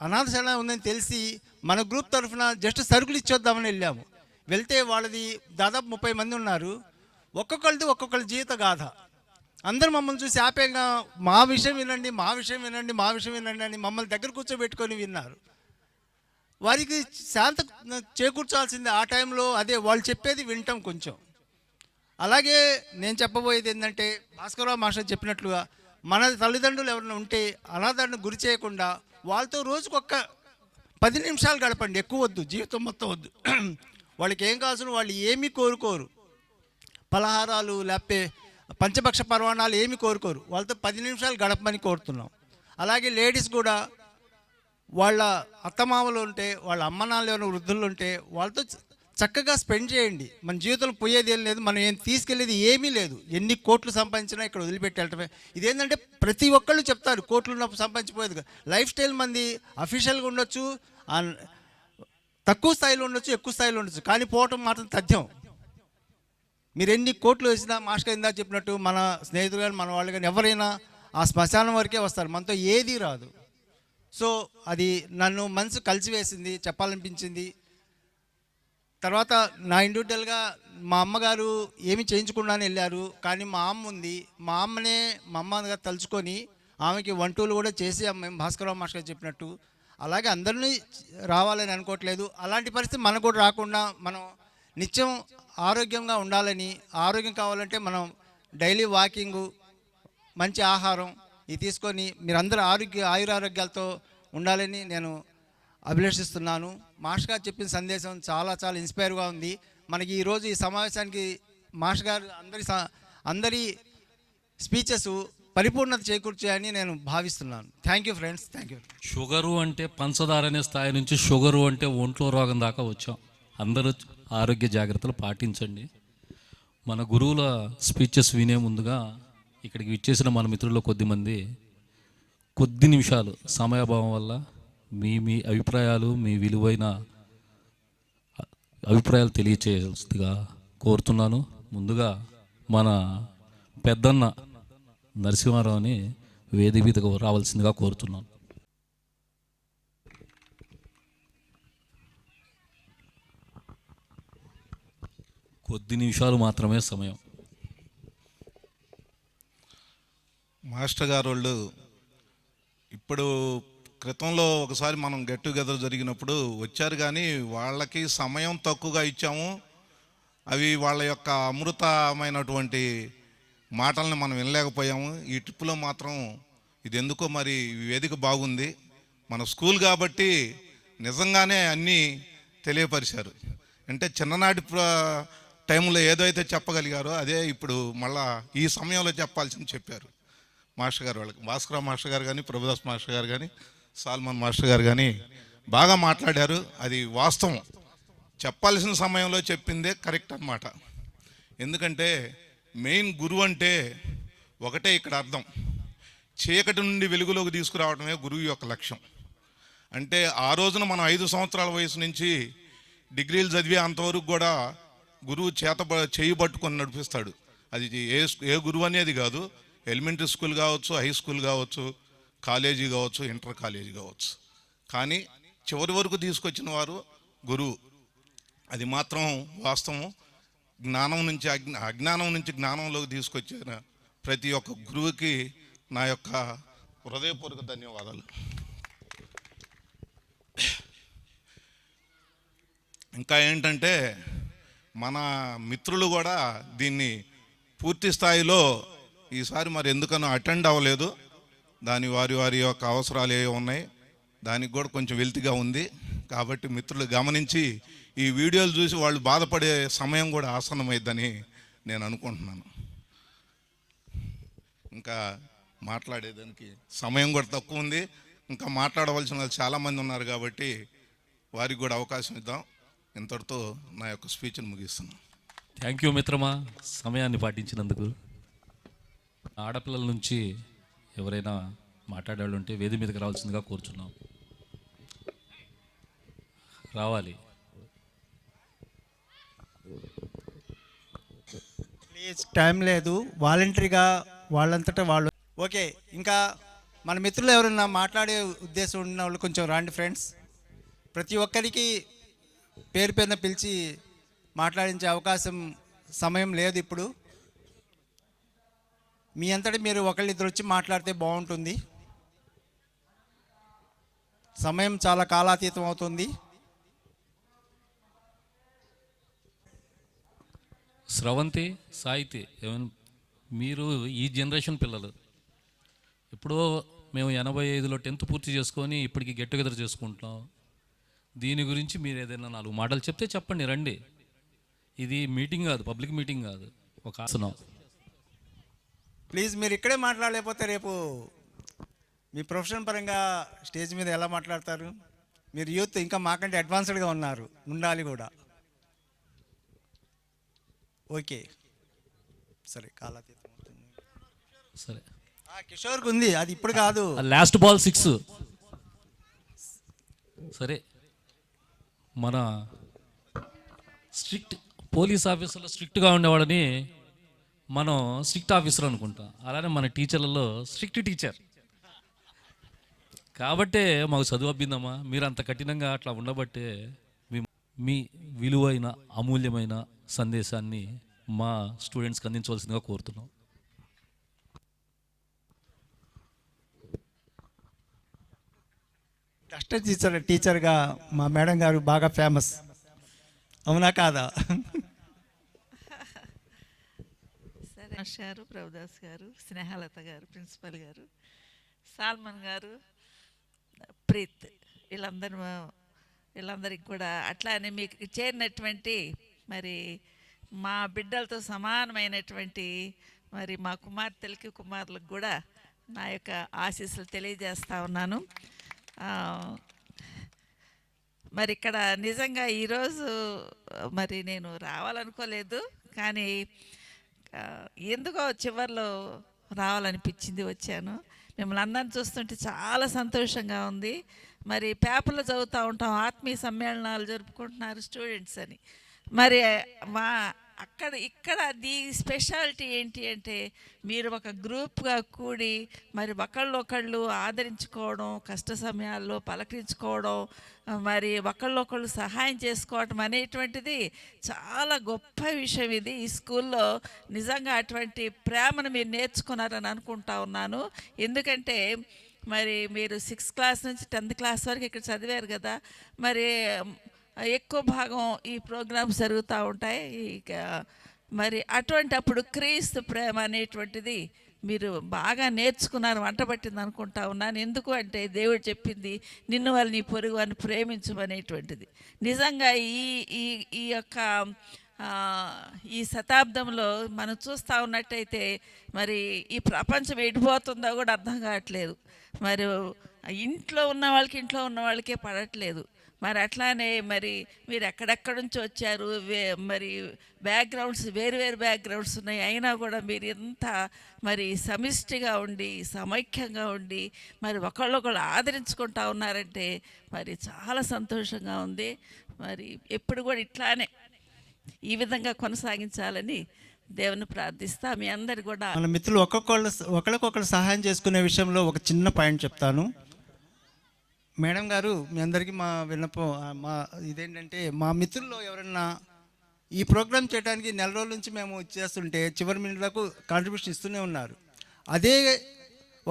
అనాథశాల ఉందని తెలిసి మన గ్రూప్ తరఫున జస్ట్ సరుకులు ఇచ్చొద్దామని వెళ్ళాము. వెళ్తే వాళ్ళది దాదాపు 30 మంది ఉన్నారు. ఒక్కొక్కరి జీవిత గాథ. అందరూ మమ్మల్ని చూసి ఆప్యాయంగా మా విషయం వినండి, మా విషయం వినండి, మా విషయం వినండి అని మమ్మల్ని దగ్గర కూర్చోబెట్టుకొని విన్నారు. వారికి శాంత చేకూర్చాల్సిందే ఆ టైంలో. అదే వాళ్ళు చెప్పేది వింటాం కొంచెం. అలాగే నేను చెప్పబోయేది ఏంటంటే, భాస్కరరావు మాస్టర్ చెప్పినట్లుగా మన తల్లిదండ్రులు ఎవరైనా ఉంటే అనాథాన్ని గురి చేయకుండా వాళ్ళతో రోజుకొక్క 10 నిమిషాలు గడపండి. ఎక్కువ వద్దు, జీవితం మొత్తం వద్దు. వాళ్ళకి ఏం కావాల్సిన వాళ్ళు ఏమీ కోరుకోరు. పలహారాలు లేకపోతే పంచభక్ష పర్వాణాలు ఏమీ కోరుకోరు. వాళ్ళతో 10 నిమిషాలు గడపమని కోరుతున్నాం. అలాగే లేడీస్ కూడా వాళ్ళ అత్తమామలు ఉంటే, వాళ్ళ అమ్మనాన్నలు ఏమైనా వృద్ధులు ఉంటే వాళ్ళతో చక్కగా స్పెండ్ చేయండి. మన జీవితంలో పోయేది ఏం లేదు, మనం ఏం తీసుకెళ్ళేది ఏమీ లేదు. ఎన్ని కోట్లు సంపాదించినా ఇక్కడ వదిలిపెట్టి వెళ్ళటమే. ఇదేంటంటే ప్రతి ఒక్కళ్ళు చెప్తారు కోట్లు ఉన్నప్పుడు సంపాదించిపోయేది. లైఫ్ స్టైల్ మంది అఫీషియల్గా ఉండొచ్చు, తక్కువ స్థాయిలో ఉండొచ్చు, ఎక్కువ స్థాయిలో ఉండొచ్చు, కానీ పోవటం మాత్రం తథ్యం. మీరు ఎన్ని కోట్లు వేసినా మాస్టర్ ఇందా చెప్పినట్టు మన స్నేహితులు కానీ మన వాళ్ళు కానీ ఎవరైనా ఆ శ్మశానం వరకే వస్తారు, మనతో ఏదీ రాదు. సో అది నన్ను మనసు కలిసివేసింది, చెప్పాలనిపించింది. తర్వాత నా ఇండివిజువల్గా మా అమ్మగారు ఏమి చేయించకుండానే వెళ్ళారు, కానీ మా అమ్మ ఉంది. మా అమ్మనే మా అమ్మగా తలుచుకొని ఆమెకి వంటలు కూడా చేసి మేము భాస్కరరావు మాస్టర్ చెప్పినట్టు అలాగే అందరినీ రావాలని అనుకోవట్లేదు. అలాంటి పరిస్థితి మనకు కూడా రాకుండా మనం నిత్యం ఆరోగ్యంగా ఉండాలని, ఆరోగ్యం కావాలంటే మనం డైలీ వాకింగు, మంచి ఆహారం ఇది తీసుకొని మీరందరూ ఆయురారోగ్యాలతో ఉండాలని నేను అభిలషిస్తున్నాను. మాస్టర్ గారు చెప్పిన సందేశం చాలా చాలా ఇన్స్పైర్గా ఉంది. మనకి ఈరోజు ఈ సమావేశానికి మాస్టర్ గారు అందరి స్పీచెస్ పరిపూర్ణత చేకూర్చాయని నేను భావిస్తున్నాను. Thank you friends, thank you. Sugar అంటే పంచదార అనే స్థాయి నుంచి షుగరు అంటే ఒంట్లో రోగం దాకా వచ్చాం. అందరూ ఆరోగ్య జాగ్రత్తలు పాటించండి. మన గురువుల స్పీచెస్ వినే ముందుగా ఇక్కడికి విచ్చేసిన మన మిత్రుల్లో కొద్ది నిమిషాలు సమయాభావం వల్ల మీ అభిప్రాయాలు, మీ విలువైన అభిప్రాయాలు తెలియచేయాల్సిందిగా కోరుతున్నాను. ముందుగా మన పెద్దన్న నరసింహారావుని వేదిక మీదకు రావాల్సిందిగా కోరుతున్నాను. కొద్ది నిమిషాలు మాత్రమే సమయం. మాస్టర్ గారు వాళ్ళు ఇప్పుడు క్రితంలో ఒకసారి మనం గెట్ టుగెదర్ జరిగినప్పుడు వచ్చారు, కానీ వాళ్ళకి సమయం తక్కువగా ఇచ్చాము. అవి వాళ్ళ యొక్క అమృతమైనటువంటి మాటల్ని మనం వినలేకపోయాము. ఈ ట్రిప్లో మాత్రం ఇది ఎందుకో మరి వేదిక బాగుంది. మన స్కూల్ కాబట్టి నిజంగానే అన్నీ తెలియపరిచారు. అంటే చిన్ననాటి టైంలో ఏదైతే చెప్పగలిగారో అదే ఇప్పుడు మళ్ళా ఈ సమయంలో చెప్పాల్సింది చెప్పారు మాస్టర్ గారు. వాళ్ళకి భాస్కరరావు మాస్టర్ గారు కానీ, ప్రభుదాస్ మాస్టర్ గారు కానీ, సాల్మన్ మాస్టర్ గారు కానీ బాగా మాట్లాడారు. అది వాస్తవం. చెప్పాల్సిన సమయంలో చెప్పిందే కరెక్ట్ అన్నమాట. ఎందుకంటే మెయిన్ గురువు అంటే ఒకటే ఇక్కడ అర్థం, చీకటి నుండి వెలుగులోకి తీసుకురావడమే గురువు యొక్క లక్ష్యం. అంటే ఆ రోజున మనం 5 సంవత్సరాల వయసు నుంచి డిగ్రీలు చదివే అంతవరకు కూడా గురువు చేయి పట్టుకొని నడిపిస్తాడు. అది ఏ గురువు అనేది కాదు, ఎలిమెంటరీ స్కూల్ కావచ్చు, హై స్కూల్ కావచ్చు, కాలేజీ కావచ్చు, ఇంటర్ కాలేజీ కావచ్చు, కానీ చివరి వరకు తీసుకొచ్చిన వారు గురువు. అది మాత్రం వాస్తవం. అజ్ఞానం నుంచి జ్ఞానంలోకి తీసుకొచ్చిన ప్రతి ఒక్క గురువుకి నా యొక్క హృదయపూర్వక ధన్యవాదాలు. ఇంకా ఏంటంటే మన మిత్రులు కూడా దీన్ని పూర్తి స్థాయిలో ఈసారి మరి ఎందుకనో అటెండ్ అవ్వలేదు. వారి యొక్క అవసరాలు ఏ ఉన్నాయి, దానికి కూడా కొంచెం వెలితిగా ఉంది. కాబట్టి మిత్రులు గమనించి ఈ వీడియోలు చూసి వాళ్ళు బాధపడే సమయం కూడా ఆసన్నమైద్దని నేను అనుకుంటున్నాను. ఇంకా మాట్లాడేదానికి సమయం కూడా తక్కువ ఉంది. ఇంకా మాట్లాడవలసిన వాళ్ళు చాలామంది ఉన్నారు కాబట్టి వారికి కూడా అవకాశం ఇద్దాం. ఇంతటితో నా యొక్క స్పీచ్ని ముగిస్తున్నాను. థ్యాంక్ యూ మిత్రమా, సమయాన్ని పాటించినందుకు. ఆడపిల్లల నుంచి ఎవరైనా మాట్లాడేవాళ్ళు ఉంటే వేది మీదకి రావాల్సిందిగా కోరుచున్నాం. రావాలి. ప్లీజ్, టైం లేదు. వాలంటరీగా వాళ్ళంతటా వాళ్ళు. ఓకే, ఇంకా మన మిత్రులు ఎవరైనా మాట్లాడే ఉద్దేశం ఉన్న వాళ్ళు కొంచెం రండి ఫ్రెండ్స్. ప్రతి ఒక్కరికి పేరు పేరున పిలిచి మాట్లాడించే అవకాశం సమయం లేదు ఇప్పుడు. మీ అంతటి మీరు ఒకళ్ళిద్దరు వచ్చి మాట్లాడితే బాగుంటుంది. సమయం చాలా కాలాతీతం అవుతుంది. స్రవంతి, సాహితి, ఏమైనా మీరు ఈ జనరేషన్ పిల్లలు. ఎప్పుడో మేము 85లో 10th పూర్తి చేసుకొని ఇప్పటికి గెట్ టుగెదర్ చేసుకుంటున్నాం. దీని గురించి మీరు ఏదైనా 4 మాటలు చెప్తే చెప్పండి, రండి. ఇది మీటింగ్ కాదు, పబ్లిక్ మీటింగ్ కాదు, ఒక ఆసనం. ప్లీజ్ మీరు ఇక్కడే మాట్లాడలేకపోతే రేపు మీ ప్రొఫెషన్ పరంగా స్టేజ్ మీద ఎలా మాట్లాడతారు? మీరు యూత్ ఇంకా మాకంటే అడ్వాన్స్డ్గా ఉన్నారు, ఉండాలి కూడా. ఓకే సరే, కాలాతీతం అవుతుంది. సరే, కిషోర్కి ఉంది, అది ఇప్పుడు కాదు. Last ball 6. సరే, మన స్ట్రిక్ట్ పోలీస్ ఆఫీసర్లో స్ట్రిక్ట్గా ఉండేవాడని మనం స్ట్రిక్ట్ ఆఫీసర్ అనుకుంటాం. అలానే మన టీచర్లలో స్ట్రిక్ట్ టీచర్. కాబట్టే మాకు చదువు అబ్బిందమ్మా. మీరు అంత కఠినంగా అట్లా ఉండబట్టే మీ విలువైన అమూల్యమైన సందేశాన్ని మా స్టూడెంట్స్కి అందించవలసిందిగా కోరుతున్నాం. కష్ట టీచర్గా మా మేడం గారు బాగా ఫేమస్, అవునా కాదా? సరే గారు, ప్రభుదాస్ గారు, స్నేహలత గారు, ప్రిన్సిపల్ గారు, సాల్మన్ గారు, ప్రీత్, వీళ్ళందరికీ కూడా అట్లానే మీకు చేరినటువంటి మరి మా బిడ్డలతో సమానమైనటువంటి మరి మా కుమార్తెలకి కుమారులకు కూడా నా యొక్క ఆశీస్సులు తెలియజేస్తూ ఉన్నాను. మరి ఇక్కడ నిజంగా ఈరోజు మరి నేను రావాలనుకోలేదు, కానీ ఎందుకో చివర్లో రావాలనిపించింది, వచ్చాను. మిమ్మల్ని అందరిని చూస్తుంటే చాలా సంతోషంగా ఉంది. మరి పేపర్లో చదువుతూ ఉంటాం, ఆత్మీయ సమ్మేళనాలు జరుపుకుంటున్నారు స్టూడెంట్స్ అని. మరి ఇక్కడ ది స్పెషాలిటీ ఏంటి అంటే మీరు ఒక గ్రూప్గా కూడి మరి ఒకళ్ళొకళ్ళు ఆదరించుకోవడం, కష్ట సమయాల్లో పలకరించుకోవడం, మరి ఒకళ్ళొకళ్ళు సహాయం చేసుకోవడం అనేటువంటిది చాలా గొప్ప విషయం. ఇది ఈ స్కూల్లో నిజంగా అటువంటి ప్రేమను మీరు నేర్చుకున్నారని అనుకుంటా ఉన్నాను. ఎందుకంటే మరి మీరు 6th క్లాస్ నుంచి 10th క్లాస్ వరకు ఇక్కడ చదివారు కదా, మరి ఎక్కువ భాగం ఈ ప్రోగ్రామ్స్ జరుగుతూ ఉంటాయి. ఇక మరి అటువంటి అప్పుడు క్రీస్తు ప్రేమ అనేటువంటిది మీరు బాగా నేర్చుకున్నారు, వంట పట్టింది అనుకుంటా ఉన్నాను. ఎందుకు అంటే దేవుడు చెప్పింది నిన్ను వాళ్ళు నీ పొరుగు అని ప్రేమించమనేటువంటిది. నిజంగా ఈ యొక్క ఈ శతాబ్దంలో మనం చూస్తూ ఉన్నట్టయితే మరి ఈ ప్రపంచం ఎడిపోతుందో కూడా అర్థం కావట్లేదు. మరి ఇంట్లో ఉన్న వాళ్ళకి ఇంట్లో ఉన్న వాళ్ళకే పడట్లేదు. మరి అట్లానే మరి మీరు ఎక్కడెక్కడి నుంచి వచ్చారు, మరి బ్యాక్గ్రౌండ్స్ వేరు బ్యాక్గ్రౌండ్స్ ఉన్నాయి, అయినా కూడా మీరు ఎంత మరి సమిష్టిగా ఉండి సమైక్యంగా ఉండి మరి ఒకళ్ళొకళ్ళు ఆదరించుకుంటా ఉన్నారంటే మరి చాలా సంతోషంగా ఉంది. మరి ఎప్పుడు కూడా ఇట్లానే ఈ విధంగా కొనసాగించాలని దేవుని ప్రార్థిస్తా. మీ అందరు కూడా మన మిత్రులు ఒకరికొకరు సహాయం చేసుకునే విషయంలో ఒక చిన్న పాయింట్ చెప్తాను. మేడం గారు, మీ అందరికీ మా విన్నపం ఇదేంటంటే మా మిత్రుల్లో ఎవరన్నా ఈ ప్రోగ్రామ్ చేయడానికి 4 రోజుల నుంచి మేము చేస్తుంటే చివరి మినిట్లకు కాంట్రిబ్యూషన్ ఇస్తూనే ఉన్నారు. అదే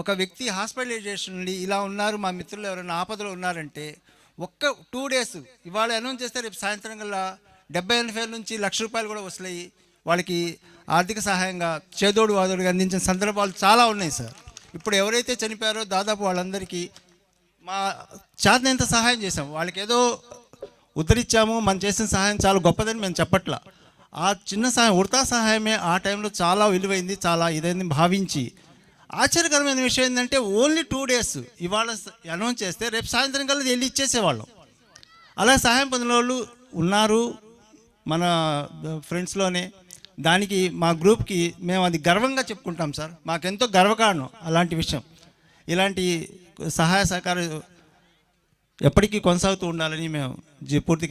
ఒక వ్యక్తి హాస్పిటలైజేషన్ నుండి ఇలా ఉన్నారు, మా మిత్రులు ఎవరైనా ఆపదలో ఉన్నారంటే ఒక్క 2 days ఇవాళ అనౌన్స్ చేస్తే రేపు సాయంత్రం కల్లా 70,000 నుంచి ₹1,00,000 కూడా వస్తాయి. వాళ్ళకి ఆర్థిక సహాయంగా చేదోడు వాదోడుగా అందించిన సందర్భాలు చాలా ఉన్నాయి సార్. ఇప్పుడు ఎవరైతే చనిపోయారో దాదాపు వాళ్ళందరికీ మా చేతనంత సహాయం చేసాం. వాళ్ళకి ఏదో ఉద్ధరించాము, మనం చేసిన సహాయం చాలా గొప్పదని మేము చెప్పట్లా. ఆ చిన్న సహాయం, ఉడతా సహాయమే ఆ టైంలో చాలా విలువైంది, చాలా ఇదైంది భావించి. ఆశ్చర్యకరమైన విషయం ఏంటంటే ఓన్లీ 2 days ఇవాళ అనౌన్స్ చేస్తే రేపు సాయంత్రం కల్లా వెళ్ళి ఇచ్చేసేవాళ్ళం. అలా సహాయం పొందిన వాళ్ళు ఉన్నారు మన ఫ్రెండ్స్లోనే. దానికి మా గ్రూప్కి మేము అది గర్వంగా చెప్పుకుంటాం సార్. మాకెంతో గర్వకారణం అలాంటి విషయం. ఇలాంటి సహాయ సహకారం ఎప్పటికీ కొనసాగుతూ ఉండాలని మేము పూర్తిగా